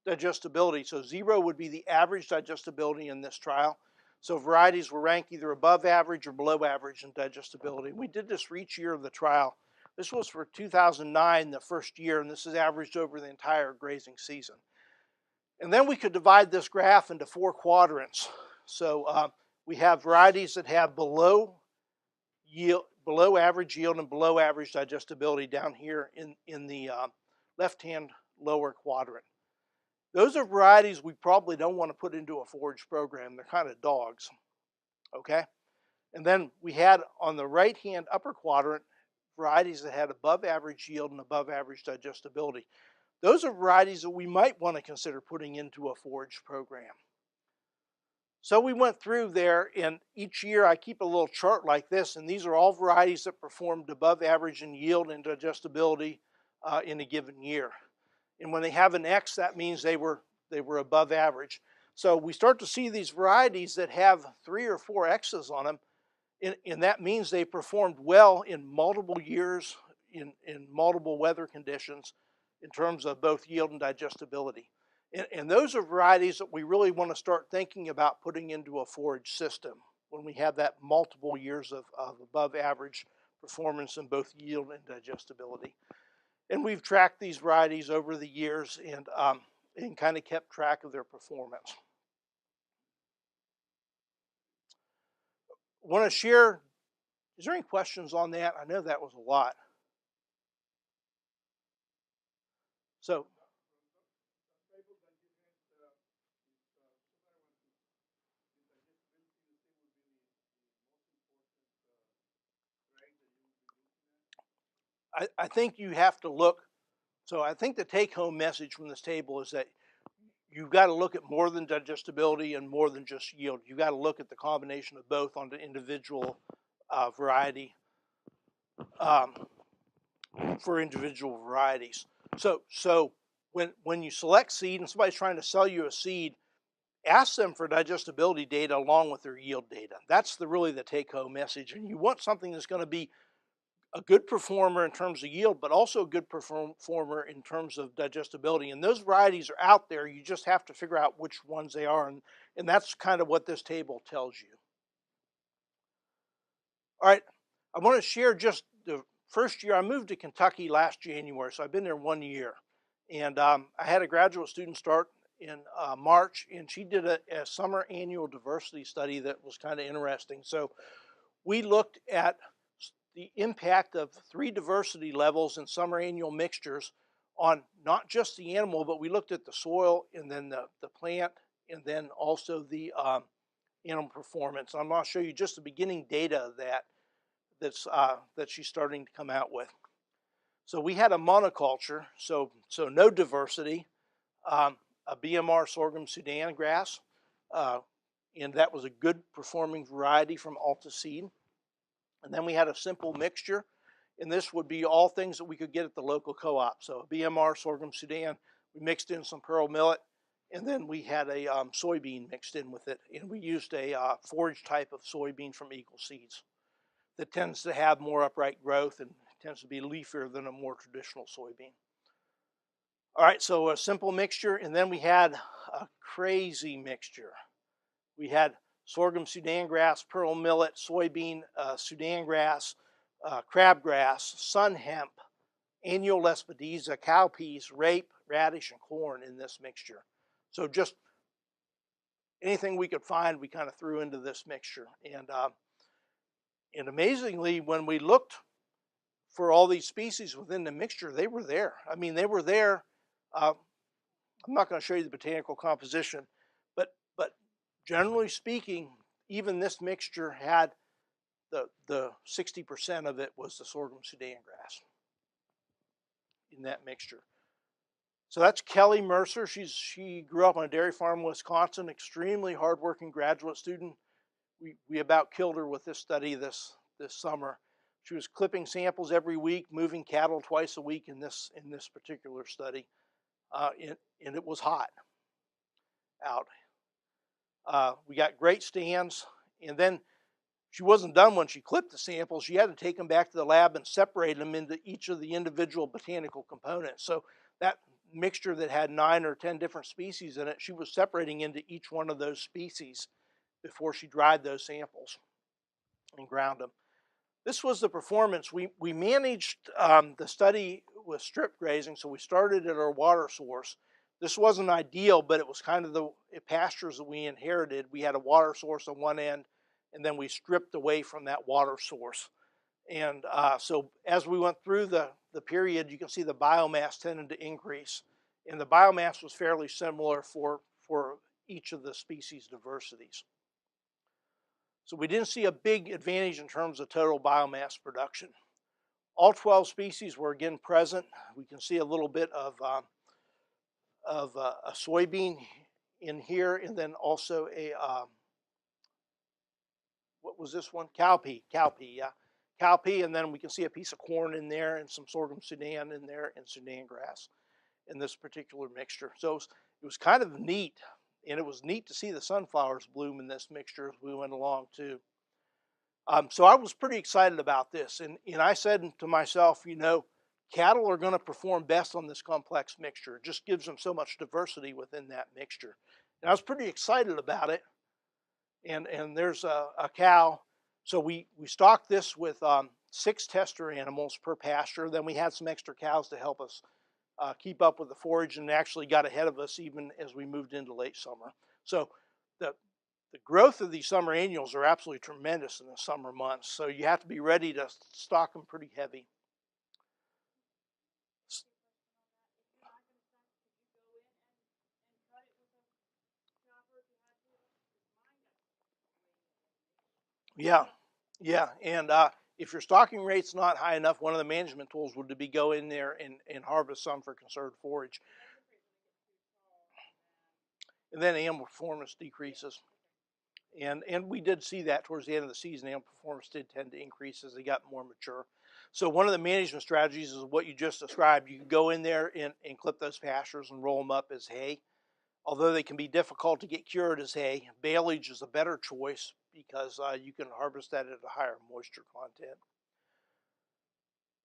digestibility. So 0 would be the average digestibility in this trial. So varieties were ranked either above average or below average in digestibility. We did this for each year of the trial. This was for 2009, the first year, and this is averaged over the entire grazing season. And then we could divide this graph into 4 quadrants. So we have varieties that have below average yield and below average digestibility down here in the left-hand lower quadrant. Those are varieties we probably don't want to put into a forage program. They're kind of dogs, okay? And then we had on the right-hand upper quadrant varieties that had above average yield and above average digestibility. Those are varieties that we might want to consider putting into a forage program. So we went through there, and each year I keep a little chart like this, and these are all varieties that performed above average in yield and digestibility in a given year. And when they have an X, that means they were above average. So we start to see these varieties that have 3 or 4 X's on them, and that means they performed well in multiple years, in multiple weather conditions, in terms of both yield and digestibility. And those are varieties that we really want to start thinking about putting into a forage system when we have that multiple years of above average performance in both yield and digestibility. And we've tracked these varieties over the years and kind of kept track of their performance. Want to share, is there any questions on that? I know that was a lot. So, I think you have to look. So I think the take-home message from this table is that you've got to look at more than digestibility and more than just yield. You've got to look at the combination of both on the individual variety for individual varieties. So when you select seed and somebody's trying to sell you a seed, ask them for digestibility data along with their yield data. That's really the take-home message. And you want something that's going to be a good performer in terms of yield, but also a good performer in terms of digestibility. And those varieties are out there. You just have to figure out which ones they are. And that's kind of what this table tells you. All right, I want to share just the first year. I moved to Kentucky last January, so I've been there 1 year. And I had a graduate student start in March, and she did a summer annual diversity study that was kind of interesting. So we looked at the impact of 3 diversity levels in summer annual mixtures on not just the animal, but we looked at the soil and then the plant and then also the animal performance. I'm going to show you just the beginning data of that she's starting to come out with. So we had a monoculture, so no diversity, a BMR sorghum-sudangrass, and that was a good performing variety from Alta Seed. And then we had a simple mixture, and this would be all things that we could get at the local co-op. So BMR sorghum Sudan, we mixed in some pearl millet, and then we had a soybean mixed in with it, and we used a forage type of soybean from Eagle Seeds that tends to have more upright growth and tends to be leafier than a more traditional soybean. All right, so a simple mixture, and then we had a crazy mixture. We had sorghum Sudangrass, pearl millet, soybean Sudangrass, crabgrass, sun hemp, annual lespedeza, cowpeas, rape, radish, and corn in this mixture. So just anything we could find, we kind of threw into this mixture. And amazingly, when we looked for all these species within the mixture, they were there. I mean, they were there. I'm not going to show you the botanical composition, but generally speaking, even this mixture had the 60% of it was the sorghum Sudangrass in that mixture. So that's Kelly Mercer. She grew up on a dairy farm in Wisconsin, extremely hardworking graduate student. We about killed her with this study this summer. She was clipping samples every week, moving cattle twice a week in this particular study, and it was hot out. We got great stands, and then she wasn't done when she clipped the samples. She had to take them back to the lab and separate them into each of the individual botanical components. So that mixture that had 9 or 10 different species in it, she was separating into each one of those species before she dried those samples and ground them. This was the performance. We managed the study with strip grazing, so we started at our water source. This wasn't ideal, but it was kind of the pastures that we inherited. We had a water source on one end, and then we stripped away from that water source. And so as we went through the period, you can see the biomass tended to increase. And the biomass was fairly similar for each of the species diversities. So we didn't see a big advantage in terms of total biomass production. All 12 species were again present. We can see a little bit of a soybean in here, and then also a what was this one? Cowpea, yeah. Cowpea, and then we can see a piece of corn in there and some sorghum Sudan in there and Sudangrass in this particular mixture. So it was kind of neat, and it was neat to see the sunflowers bloom in this mixture as we went along too. So I was pretty excited about this, and I said to myself, you know, cattle are going to perform best on this complex mixture. It just gives them so much diversity within that mixture. And I was pretty excited about it. And there's a cow. So we stocked this with 6 tester animals per pasture. Then we had some extra cows to help us keep up with the forage, and actually got ahead of us even as we moved into late summer. So the growth of these summer annuals are absolutely tremendous in the summer months. So you have to be ready to stock them pretty heavy. Yeah, and if your stocking rate's not high enough, one of the management tools would be go in there and harvest some for conserved forage. And then animal performance decreases. And we did see that towards the end of the season. Animal performance did tend to increase as they got more mature. So one of the management strategies is what you just described. You can go in there and clip those pastures and roll them up as hay. Although they can be difficult to get cured as hay, baleage is a better choice because you can harvest that at a higher moisture content.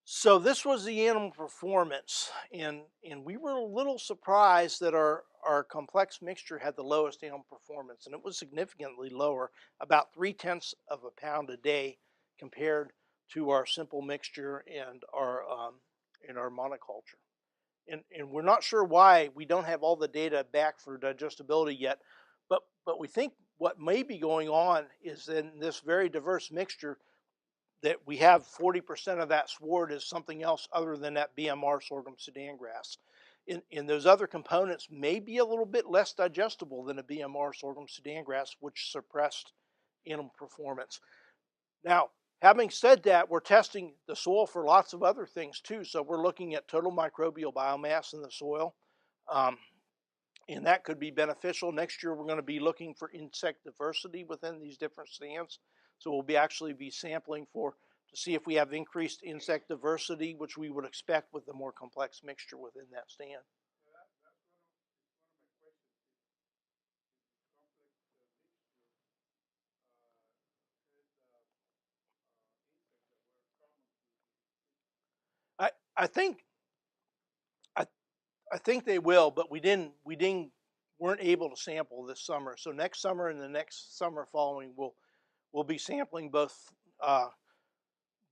So this was the animal performance, and we were a little surprised that our complex mixture had the lowest animal performance, and it was significantly lower, about 0.3 of a pound a day compared to our simple mixture and our monoculture. And we're not sure why. We don't have all the data back for digestibility yet, but we think what may be going on is in this very diverse mixture that we have 40% of that sward is something else other than that BMR sorghum-sudangrass. And those other components may be a little bit less digestible than a BMR sorghum-sudangrass, which suppressed animal performance. Now, having said that, we're testing the soil for lots of other things too. So we're looking at total microbial biomass in the soil, and that could be beneficial. Next year, we're going to be looking for insect diversity within these different stands. So we'll actually be sampling to see if we have increased insect diversity, which we would expect with the more complex mixture within that stand. I think I think they will, but we weren't able to sample this summer. So next summer and the next summer following, we'll be sampling both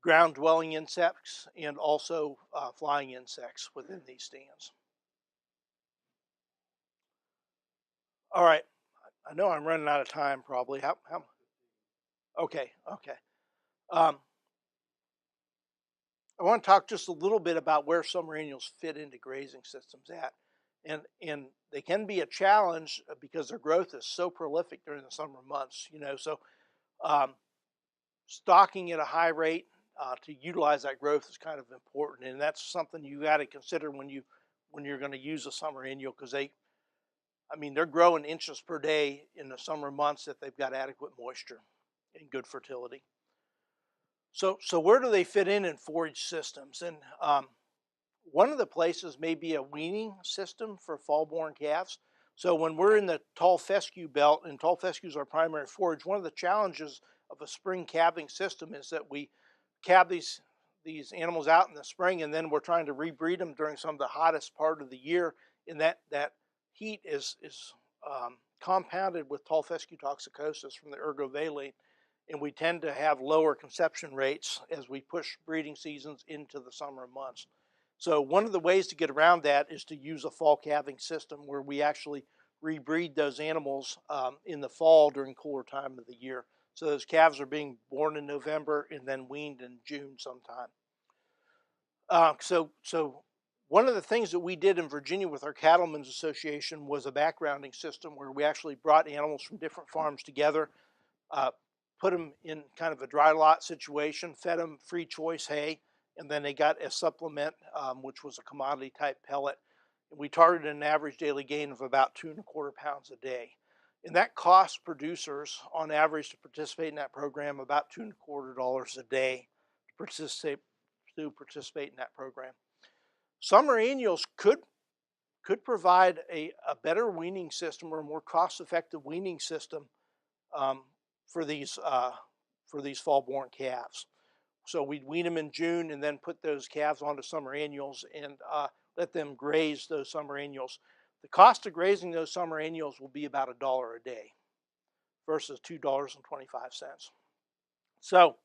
ground dwelling insects and also flying insects within these stands. All right, I know I'm running out of time probably. How? Okay. I want to talk just a little bit about where summer annuals fit into grazing systems at. And they can be a challenge because their growth is so prolific during the summer months, so stocking at a high rate to utilize that growth is kind of important, and that's something you got to consider when you're going to use a summer annual, because they're growing inches per day in the summer months if they've got adequate moisture and good fertility. So where do they fit in forage systems? And one of the places may be a weaning system for fall-born calves. So when we're in the tall fescue belt, and tall fescue is our primary forage, one of the challenges of a spring calving system is that we calve these animals out in the spring, and then we're trying to rebreed them during some of the hottest part of the year, and that heat is compounded with tall fescue toxicosis from the ergovaline, and we tend to have lower conception rates as we push breeding seasons into the summer months. So one of the ways to get around that is to use a fall calving system where we actually rebreed those animals in the fall during cooler time of the year. So those calves are being born in November and then weaned in June sometime. So one of the things that we did in Virginia with our Cattlemen's Association was a backgrounding system where we actually brought animals from different farms together, put them in kind of a dry lot situation, fed them free choice hay, and then they got a supplement, which was a commodity type pellet. And we targeted an average daily gain of about 2.25 pounds a day. And that cost producers on average to participate in that program about $2.25 a day to participate in that program. Summer annuals could provide a better weaning system or a more cost-effective weaning system for these fall-born calves. So we'd wean them in June and then put those calves onto summer annuals and let them graze those summer annuals. The cost of grazing those summer annuals will be about $1 a day versus $2.25. So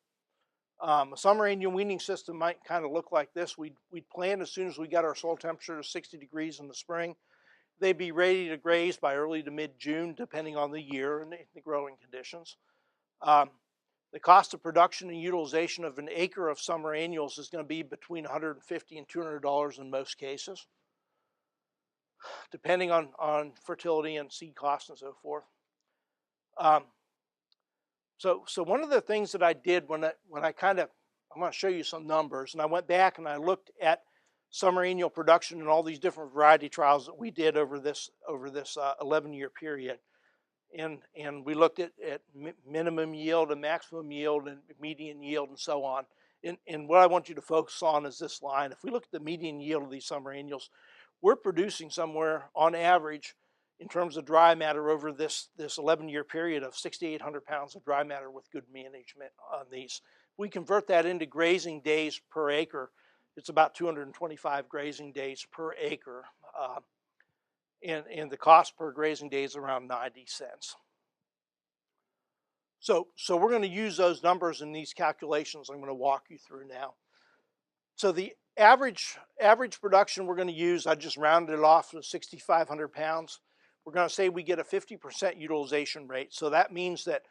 a summer annual weaning system might kind of look like this. We'd plant as soon as we got our soil temperature to 60 degrees in the spring. They'd be ready to graze by early to mid-June, depending on the year and the growing conditions. The cost of production and utilization of an acre of summer annuals is going to be between $150 and $200 in most cases, depending on fertility and seed costs and so forth. So one of the things that I did when I kind of I'm going to show you some numbers. And I went back and I looked at summer annual production and all these different variety trials that we did over this 11-year period. And we looked at minimum yield and maximum yield and median yield and so on. And what I want you to focus on is this line. If we look at the median yield of these summer annuals, we're producing somewhere on average in terms of dry matter over this 11-year period of 6,800 pounds of dry matter with good management on these. If we convert that into grazing days per acre, it's about 225 grazing days per acre. And the cost per grazing day is around 90 cents. So we're going to use those numbers in these calculations I'm going to walk you through now. So the average production we're going to use, I just rounded it off to 6,500 pounds. We're going to say we get a 50% utilization rate. So that means that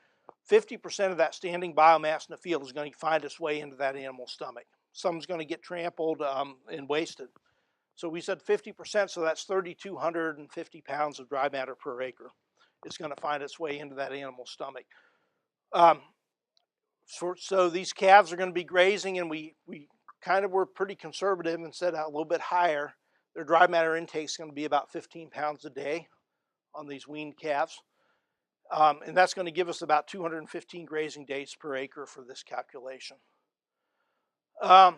50% of that standing biomass in the field is going to find its way into that animal's stomach. Some's going to get trampled and wasted. So we said 50%, so that's 3,250 pounds of dry matter per acre. It's going to find its way into that animal's stomach. So these calves are going to be grazing, and we kind of were pretty conservative and said a little bit higher. Their dry matter intake is going to be about 15 pounds a day on these weaned calves. And that's going to give us about 215 grazing days per acre for this calculation. The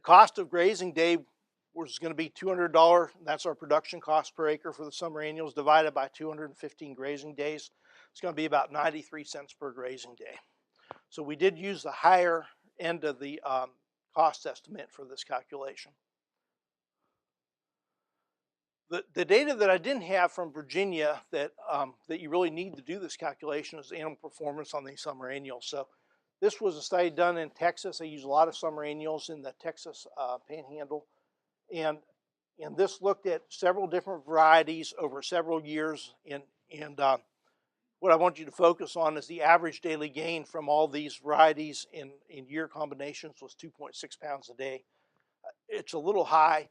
cost of grazing day was going to be $200. That's our production cost per acre for the summer annuals divided by 215 grazing days. It's going to be about 93 cents per grazing day. So we did use the higher end of the cost estimate for this calculation. The data that I didn't have from Virginia that you really need to do this calculation is animal performance on these summer annuals. So this was a study done in Texas. I use a lot of summer annuals in the Texas panhandle. And this looked at several different varieties over several years. And what I want you to focus on is the average daily gain from all these varieties in year combinations was 2.6 pounds a day. It's a little high.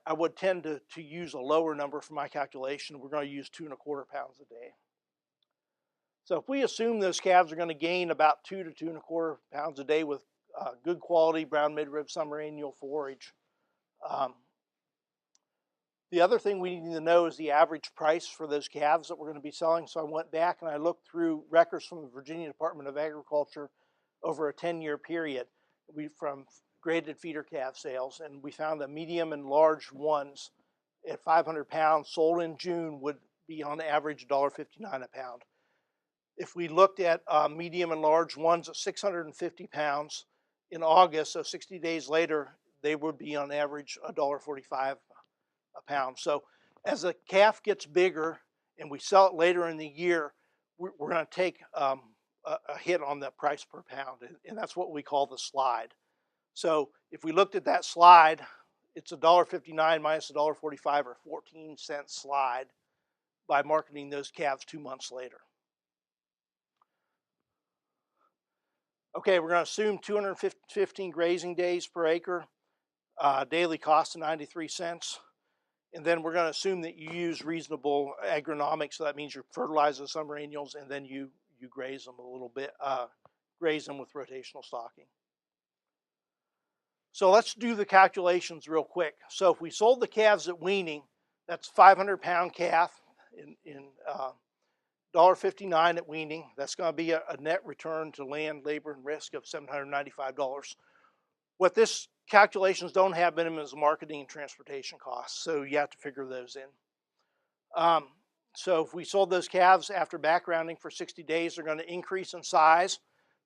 I would tend to use a lower number for my calculation. We're going to use 2.25 pounds a day. So if we assume those calves are going to gain about 2 to 2.25 pounds a day with good quality brown midrib summer annual forage. The other thing we need to know is the average price for those calves that we're going to be selling. So I went back and I looked through records from the Virginia Department of Agriculture over a 10-year period from graded feeder calf sales, and we found the medium and large ones at 500 pounds sold in June would be on average $1.59 a pound. If we looked at medium and large ones at 650 pounds in August, so 60 days later, they would be on average $1.45 a pound. So as a calf gets bigger and we sell it later in the year, we're going to take a hit on the price per pound, and that's what we call the slide. So if we looked at that slide, it's $1.59 minus $1.45 or 14-cent slide by marketing those calves 2 months later. Okay, we're going to assume 215 grazing days per acre, daily cost of 93 cents. And then we're going to assume that you use reasonable agronomics. So that means you fertilize the summer annuals and then you graze them a little bit, graze them with rotational stocking. So let's do the calculations real quick. So if we sold the calves at weaning, that's 500-pound calf in $1.59 at weaning. That's going to be a net return to land, labor, and risk of $795. What this calculations don't have in them is marketing and transportation costs, so you have to figure those in. So if we sold those calves after backgrounding for 60 days, they're going to increase in size,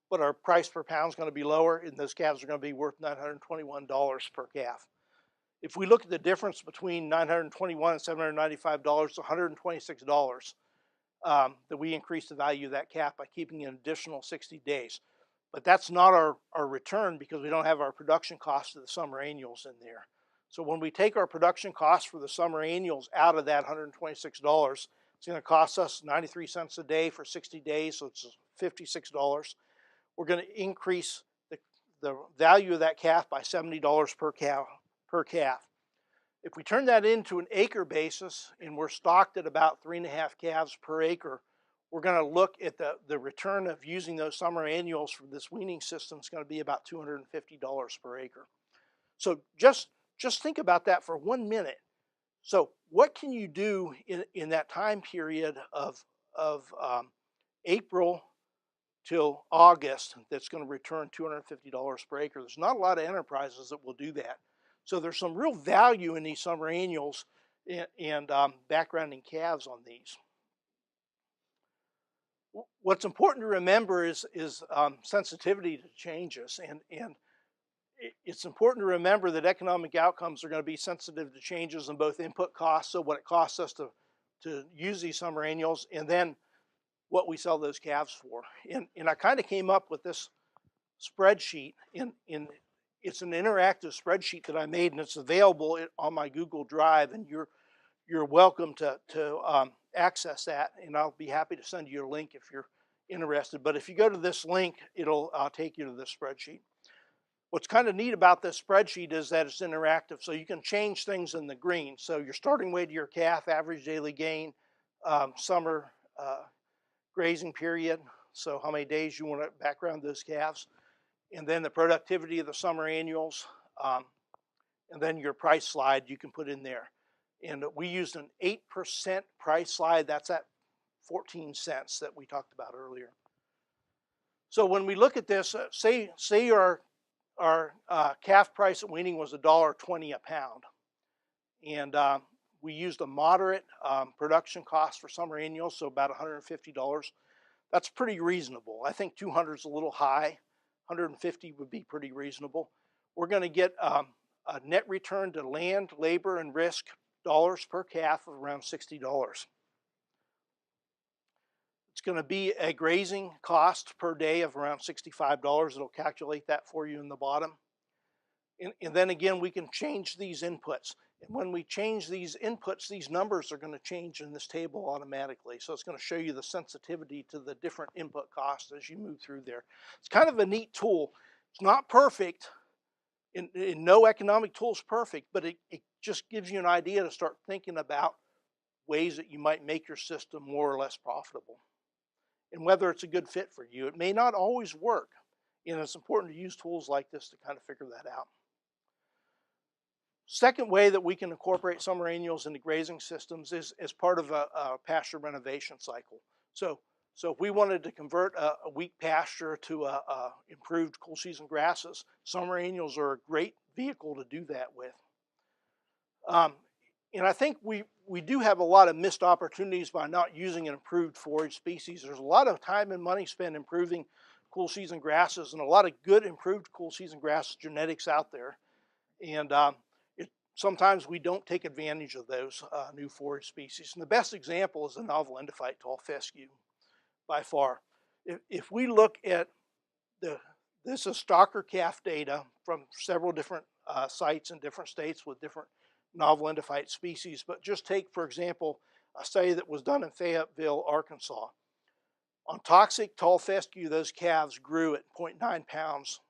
but our price per pound is going to be lower, and those calves are going to be worth $921 per calf. If we look at the difference between $921 and $795, it's $126 that we increase the value of that calf by keeping an additional 60 days. But that's not our return because we don't have our production costs of the summer annuals in there. So when we take our production costs for the summer annuals out of that $126, it's going to cost us 93 cents a day for 60 days, so it's $56. We're going to increase the value of that calf by $70 per calf. If we turn that into an acre basis and we're stocked at about 3.5 calves per acre, we're going to look at the return of using those summer annuals for this weaning system is going to be about $250 per acre. So just think about that for 1 minute. So what can you do in that time period of April till August that's going to return $250 per acre? There's not a lot of enterprises that will do that. So there's some real value in these summer annuals and backgrounding calves on these. What's important to remember is sensitivity to changes, and it's important to remember that economic outcomes are going to be sensitive to changes in both input costs, so what it costs us to use these summer annuals, and then what we sell those calves for. And I kind of came up with this spreadsheet. It's an interactive spreadsheet that I made, and it's available on my Google Drive, and you're welcome to access that, and I'll be happy to send you a link if you're interested. But if you go to this link, it'll take you to this spreadsheet. What's kind of neat about this spreadsheet is that it's interactive, so you can change things in the green. So your starting weight of your calf, average daily gain, summer grazing period, so how many days you want to background those calves, and then the productivity of the summer annuals, and then your price slide you can put in there. And we used an 8% price slide. That's at 14 cents that we talked about earlier. So when we look at this, say our calf price at weaning was $1.20 a pound, and we used a moderate production cost for summer annuals, so about $150. That's pretty reasonable. I think 200 is a little high. 150 would be pretty reasonable. We're going to get a net return to land, labor, and risk dollars per calf of around $60. It's going to be a grazing cost per day of around $65. It'll calculate that for you in the bottom. And then again, we can change these inputs. And when we change these inputs, these numbers are going to change in this table automatically. So it's going to show you the sensitivity to the different input costs as you move through there. It's kind of a neat tool. It's not perfect. And no economic tool is perfect, but it just gives you an idea to start thinking about ways that you might make your system more or less profitable, and whether it's a good fit for you. It may not always work, and it's important to use tools like this to kind of figure that out. Second way that we can incorporate summer annuals into grazing systems is as part of a pasture renovation cycle. So if we wanted to convert a weak pasture to a improved cool season grasses, summer annuals are a great vehicle to do that with. And I think we do have a lot of missed opportunities by not using an improved forage species. There's a lot of time and money spent improving cool season grasses, and a lot of good improved cool season grass genetics out there. And sometimes we don't take advantage of those new forage species. And the best example is the novel endophyte tall fescue, by far. If we look at this is stocker calf data from several different sites in different states with different novel endophyte species, but just take, for example, a study that was done in Fayetteville, Arkansas. On toxic tall fescue, those calves grew at 0.9 pounds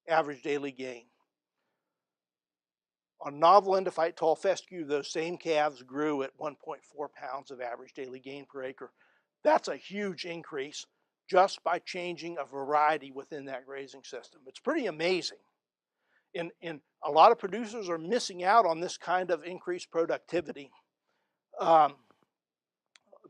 average daily gain. On novel endophyte tall fescue, those same calves grew at 1.4 pounds of average daily gain per acre. That's a huge increase just by changing a variety within that grazing system. It's pretty amazing. And a lot of producers are missing out on this kind of increased productivity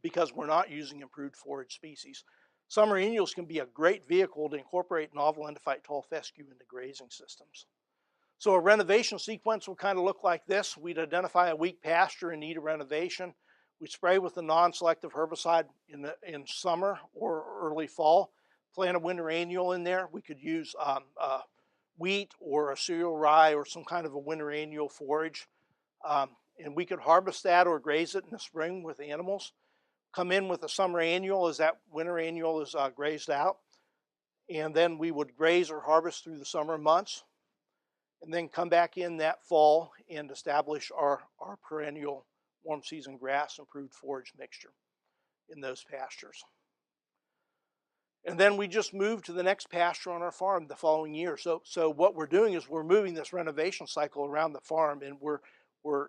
because we're not using improved forage species. Summer annuals can be a great vehicle to incorporate novel endophyte tall fescue into grazing systems. So a renovation sequence will kind of look like this. We'd identify a weak pasture in need of renovation. We spray with a non-selective herbicide in summer or early fall. Plant a winter annual in there. We could use wheat or a cereal rye or some kind of a winter annual forage. And we could harvest that or graze it in the spring with animals. Come in with a summer annual as that winter annual is grazed out. And then we would graze or harvest through the summer months. And then come back in that fall and establish our perennial warm season grass improved forage mixture in those pastures. And then we just move to the next pasture on our farm the following year. So what we're doing is we're moving this renovation cycle around the farm, and we're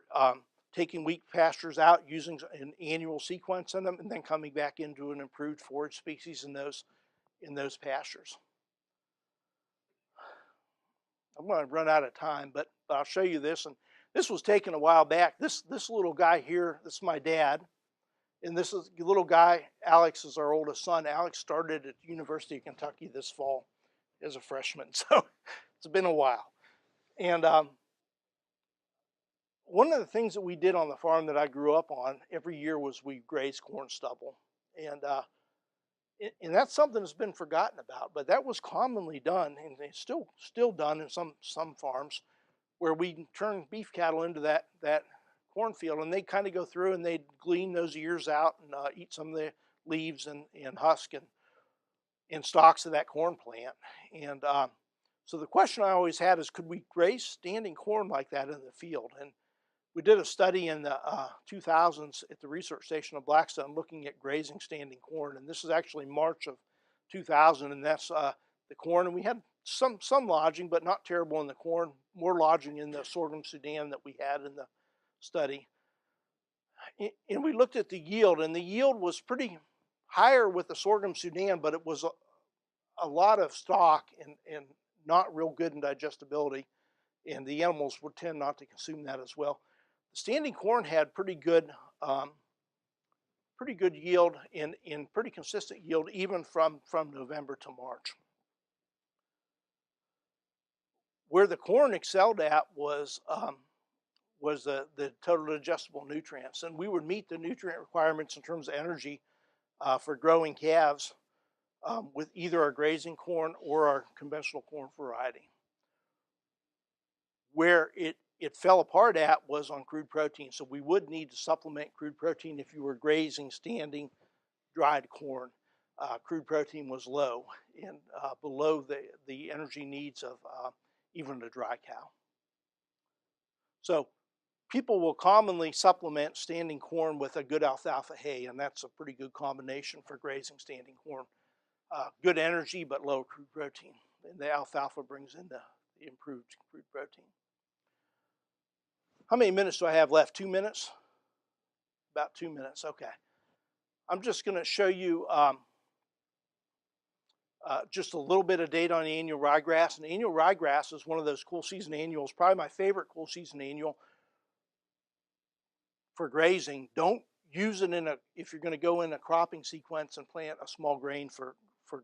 taking weak pastures out, using an annual sequence in them, and then coming back into an improved forage species in those pastures. I'm going to run out of time, but I'll show you this. And this was taken a while back. This little guy here, this is my dad. And this is the little guy, Alex is our oldest son. Alex started at the University of Kentucky this fall as a freshman. So it's been a while. And one of the things that we did on the farm that I grew up on every year was we grazed corn stubble. And that's something that's been forgotten about, but that was commonly done, and it's still done in some farms, where we turn beef cattle into that cornfield, and they kind of go through and they glean those ears out and eat some of the leaves and husk and stalks of that corn plant. And so the question I always had is, could we graze standing corn like that in the field? And we did a study in the 2000s at the research station of Blackstone looking at grazing standing corn, and this is actually March of 2000, and that's the corn. And we had some lodging, but not terrible in the corn, more lodging in the sorghum Sudan that we had in the study. And we looked at the yield, and the yield was pretty higher with the sorghum Sudan, but it was a lot of stalk and not real good in digestibility, and the animals would tend not to consume that as well. Standing corn had pretty good yield and pretty consistent yield even from November to March. Where the corn excelled at was the total digestible nutrients, and we would meet the nutrient requirements in terms of energy for growing calves with either our grazing corn or our conventional corn variety. Where it fell apart at was on crude protein. So we would need to supplement crude protein if you were grazing standing dried corn. Crude protein was low and below the energy needs of even a dry cow. So people will commonly supplement standing corn with a good alfalfa hay, and that's a pretty good combination for grazing standing corn. Good energy, but low crude protein. And the alfalfa brings in the improved crude protein. How many minutes do I have left? 2 minutes? About 2 minutes, okay. I'm just going to show you just a little bit of data on the annual ryegrass. And the annual ryegrass is one of those cool season annuals, probably my favorite cool season annual for grazing. Don't use it if you're going to go in a cropping sequence and plant a small grain for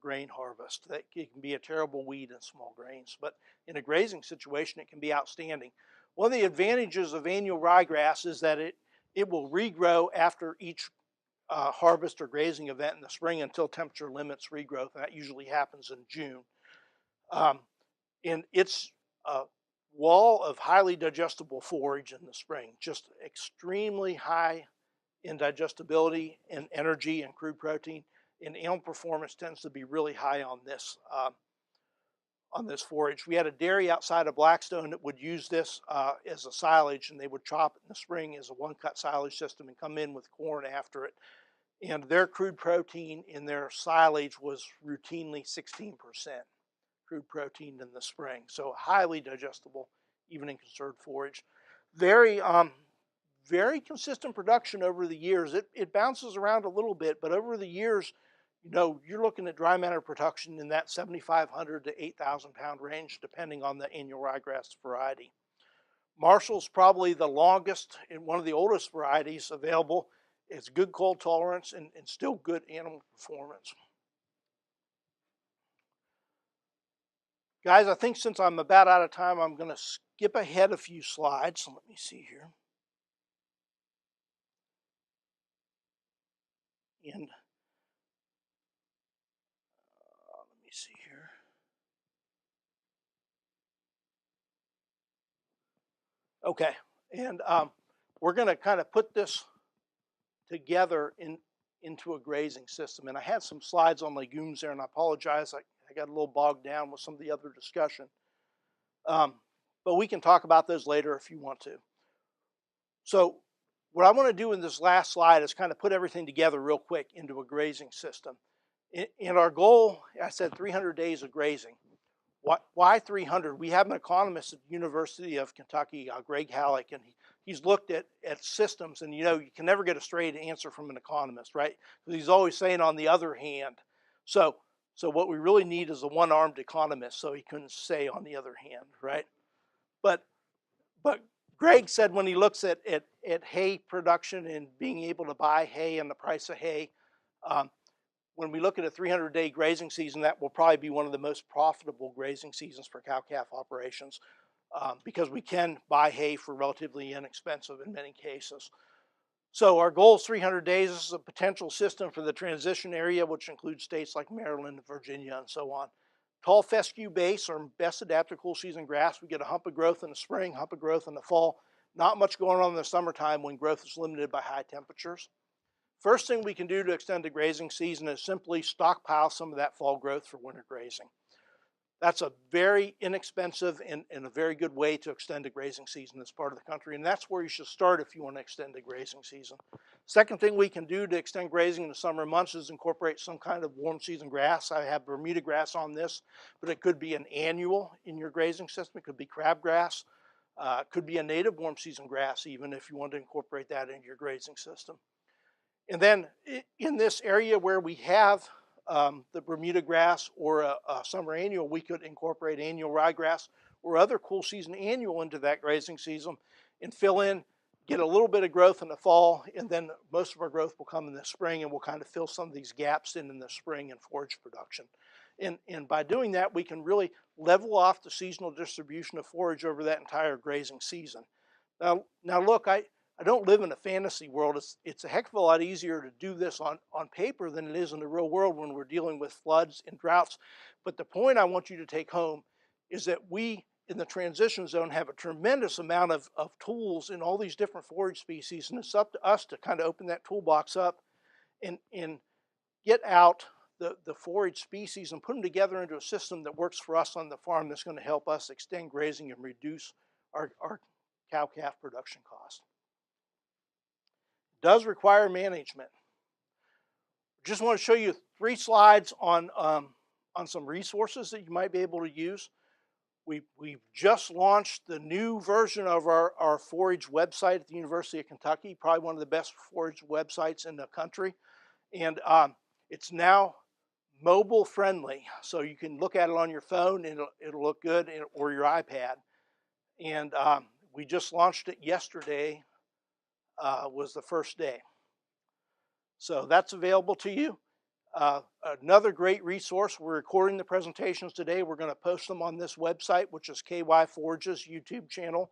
grain harvest. It can be a terrible weed in small grains, but in a grazing situation, it can be outstanding. One of the advantages of annual ryegrass is that it will regrow after each harvest or grazing event in the spring until temperature limits regrowth, and that usually happens in June. And it's a wall of highly digestible forage in the spring, just extremely high in digestibility and energy and crude protein, and animal performance tends to be really high on this forage. We had a dairy outside of Blackstone that would use this as a silage, and they would chop it in the spring as a one-cut silage system and come in with corn after it. And their crude protein in their silage was routinely 16% crude protein in the spring. So highly digestible, even in conserved forage. Very consistent production over the years. It bounces around a little bit, but over the years, you're looking at dry matter production in that 7,500 to 8,000 pound range, depending on the annual ryegrass variety. Marshall's probably the longest and one of the oldest varieties available. It's good cold tolerance and still good animal performance. Guys, I think since I'm about out of time, I'm going to skip ahead a few slides. So let me see here. And let me see here. Okay, and we're going to kind of put this together into a grazing system. And I had some slides on legumes there, and I apologize. I got a little bogged down with some of the other discussion. But we can talk about those later if you want to. So what I want to do in this last slide is kind of put everything together real quick into a grazing system. And our goal, I said 300 days of grazing. Why 300? We have an economist at the University of Kentucky, Greg Halleck, and he's looked at systems, and you know, you can never get a straight answer from an economist, right? Because he's always saying on the other hand. So what we really need is a one-armed economist, so he couldn't say on the other hand, right? But Greg said when he looks at hay production and being able to buy hay and the price of hay, when we look at a 300-day grazing season, that will probably be one of the most profitable grazing seasons for cow-calf operations, because we can buy hay for relatively inexpensive in many cases. So our goal is 300 days. This is a potential system for the transition area, which includes states like Maryland, Virginia, and so on. Tall fescue base are best adapted cool season grass. We get a hump of growth in the spring, hump of growth in the fall. Not much going on in the summertime when growth is limited by high temperatures. First thing we can do to extend the grazing season is simply stockpile some of that fall growth for winter grazing. That's a very inexpensive and a very good way to extend a grazing season in this part of the country, and that's where you should start if you want to extend a grazing season. Second thing we can do to extend grazing in the summer months is incorporate some kind of warm season grass. I have Bermuda grass on this, but it could be an annual in your grazing system. It could be crabgrass. It could be a native warm season grass even if you want to incorporate that into your grazing system. And then in this area where we have the Bermuda grass or a summer annual, we could incorporate annual ryegrass or other cool season annual into that grazing season and fill in, get a little bit of growth in the fall, and then most of our growth will come in the spring, and we'll kind of fill some of these gaps in the spring and forage production. And by doing that, we can really level off the seasonal distribution of forage over that entire grazing season. Now look, I don't live in a fantasy world. It's a heck of a lot easier to do this on paper than it is in the real world when we're dealing with floods and droughts. But the point I want you to take home is that we in the transition zone have a tremendous amount of tools in all these different forage species, and it's up to us to kind of open that toolbox up and get out the forage species and put them together into a system that works for us on the farm that's going to help us extend grazing and reduce our cow-calf production costs. Does require management. Just want to show you 3 slides on some resources that you might be able to use. We've just launched the new version of our forage website at the University of Kentucky, probably one of the best forage websites in the country. And it's now mobile friendly, so you can look at it on your phone and it'll look good, or your iPad. And we just launched it yesterday, was the first day. So that's available to you. Another great resource, we're recording the presentations today. We're going to post them on this website, which is KY Forage's YouTube channel.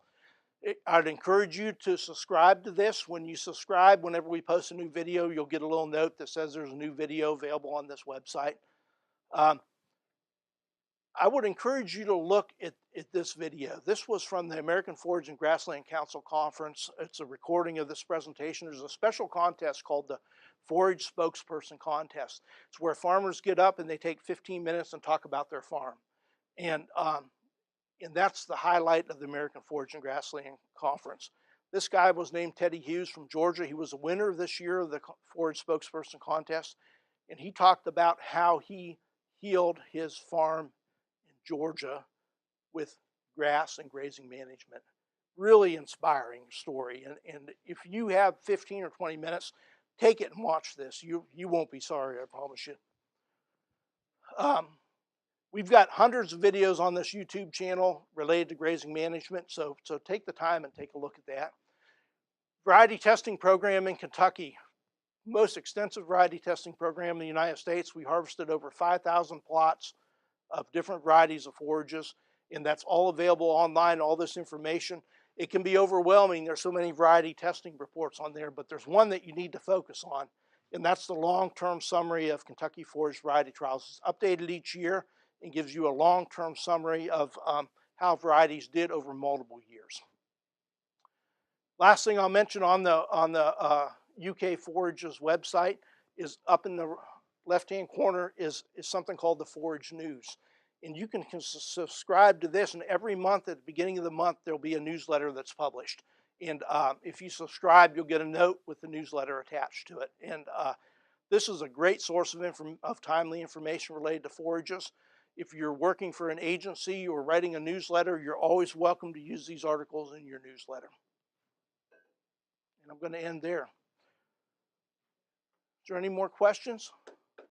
I'd encourage you to subscribe to this. When you subscribe, whenever we post a new video, you'll get a little note that says there's a new video available on this website. I would encourage you to look at this video. This was from the American Forage and Grassland Council Conference. It's a recording of this presentation. There's a special contest called the Forage Spokesperson Contest. It's where farmers get up and they take 15 minutes and talk about their farm. And that's the highlight of the American Forage and Grassland Conference. This guy was named Teddy Hughes from Georgia. He was a winner this year of the Forage Spokesperson Contest. And he talked about how he healed his farm in Georgia with grass and grazing management. Really inspiring story. And if you have 15 or 20 minutes, take it and watch this. You won't be sorry, I promise you. We've got hundreds of videos on this YouTube channel related to grazing management, so take the time and take a look at that. Variety testing program in Kentucky. Most extensive variety testing program in the United States. We harvested over 5,000 plots of different varieties of forages, and that's all available online, all this information. It can be overwhelming. There's so many variety testing reports on there, but there's one that you need to focus on, and that's the long-term summary of Kentucky forage variety trials. It's updated each year and gives you a long-term summary of how varieties did over multiple years. Last thing I'll mention on the UK Forage's website is up in the left-hand corner is something called the Forage News. And you can subscribe to this, and every month at the beginning of the month there'll be a newsletter that's published. And if you subscribe, you'll get a note with the newsletter attached to it. And this is a great source of timely information related to forages. If you're working for an agency or writing a newsletter, you're always welcome to use these articles in your newsletter. And I'm going to end there. Is there any more questions?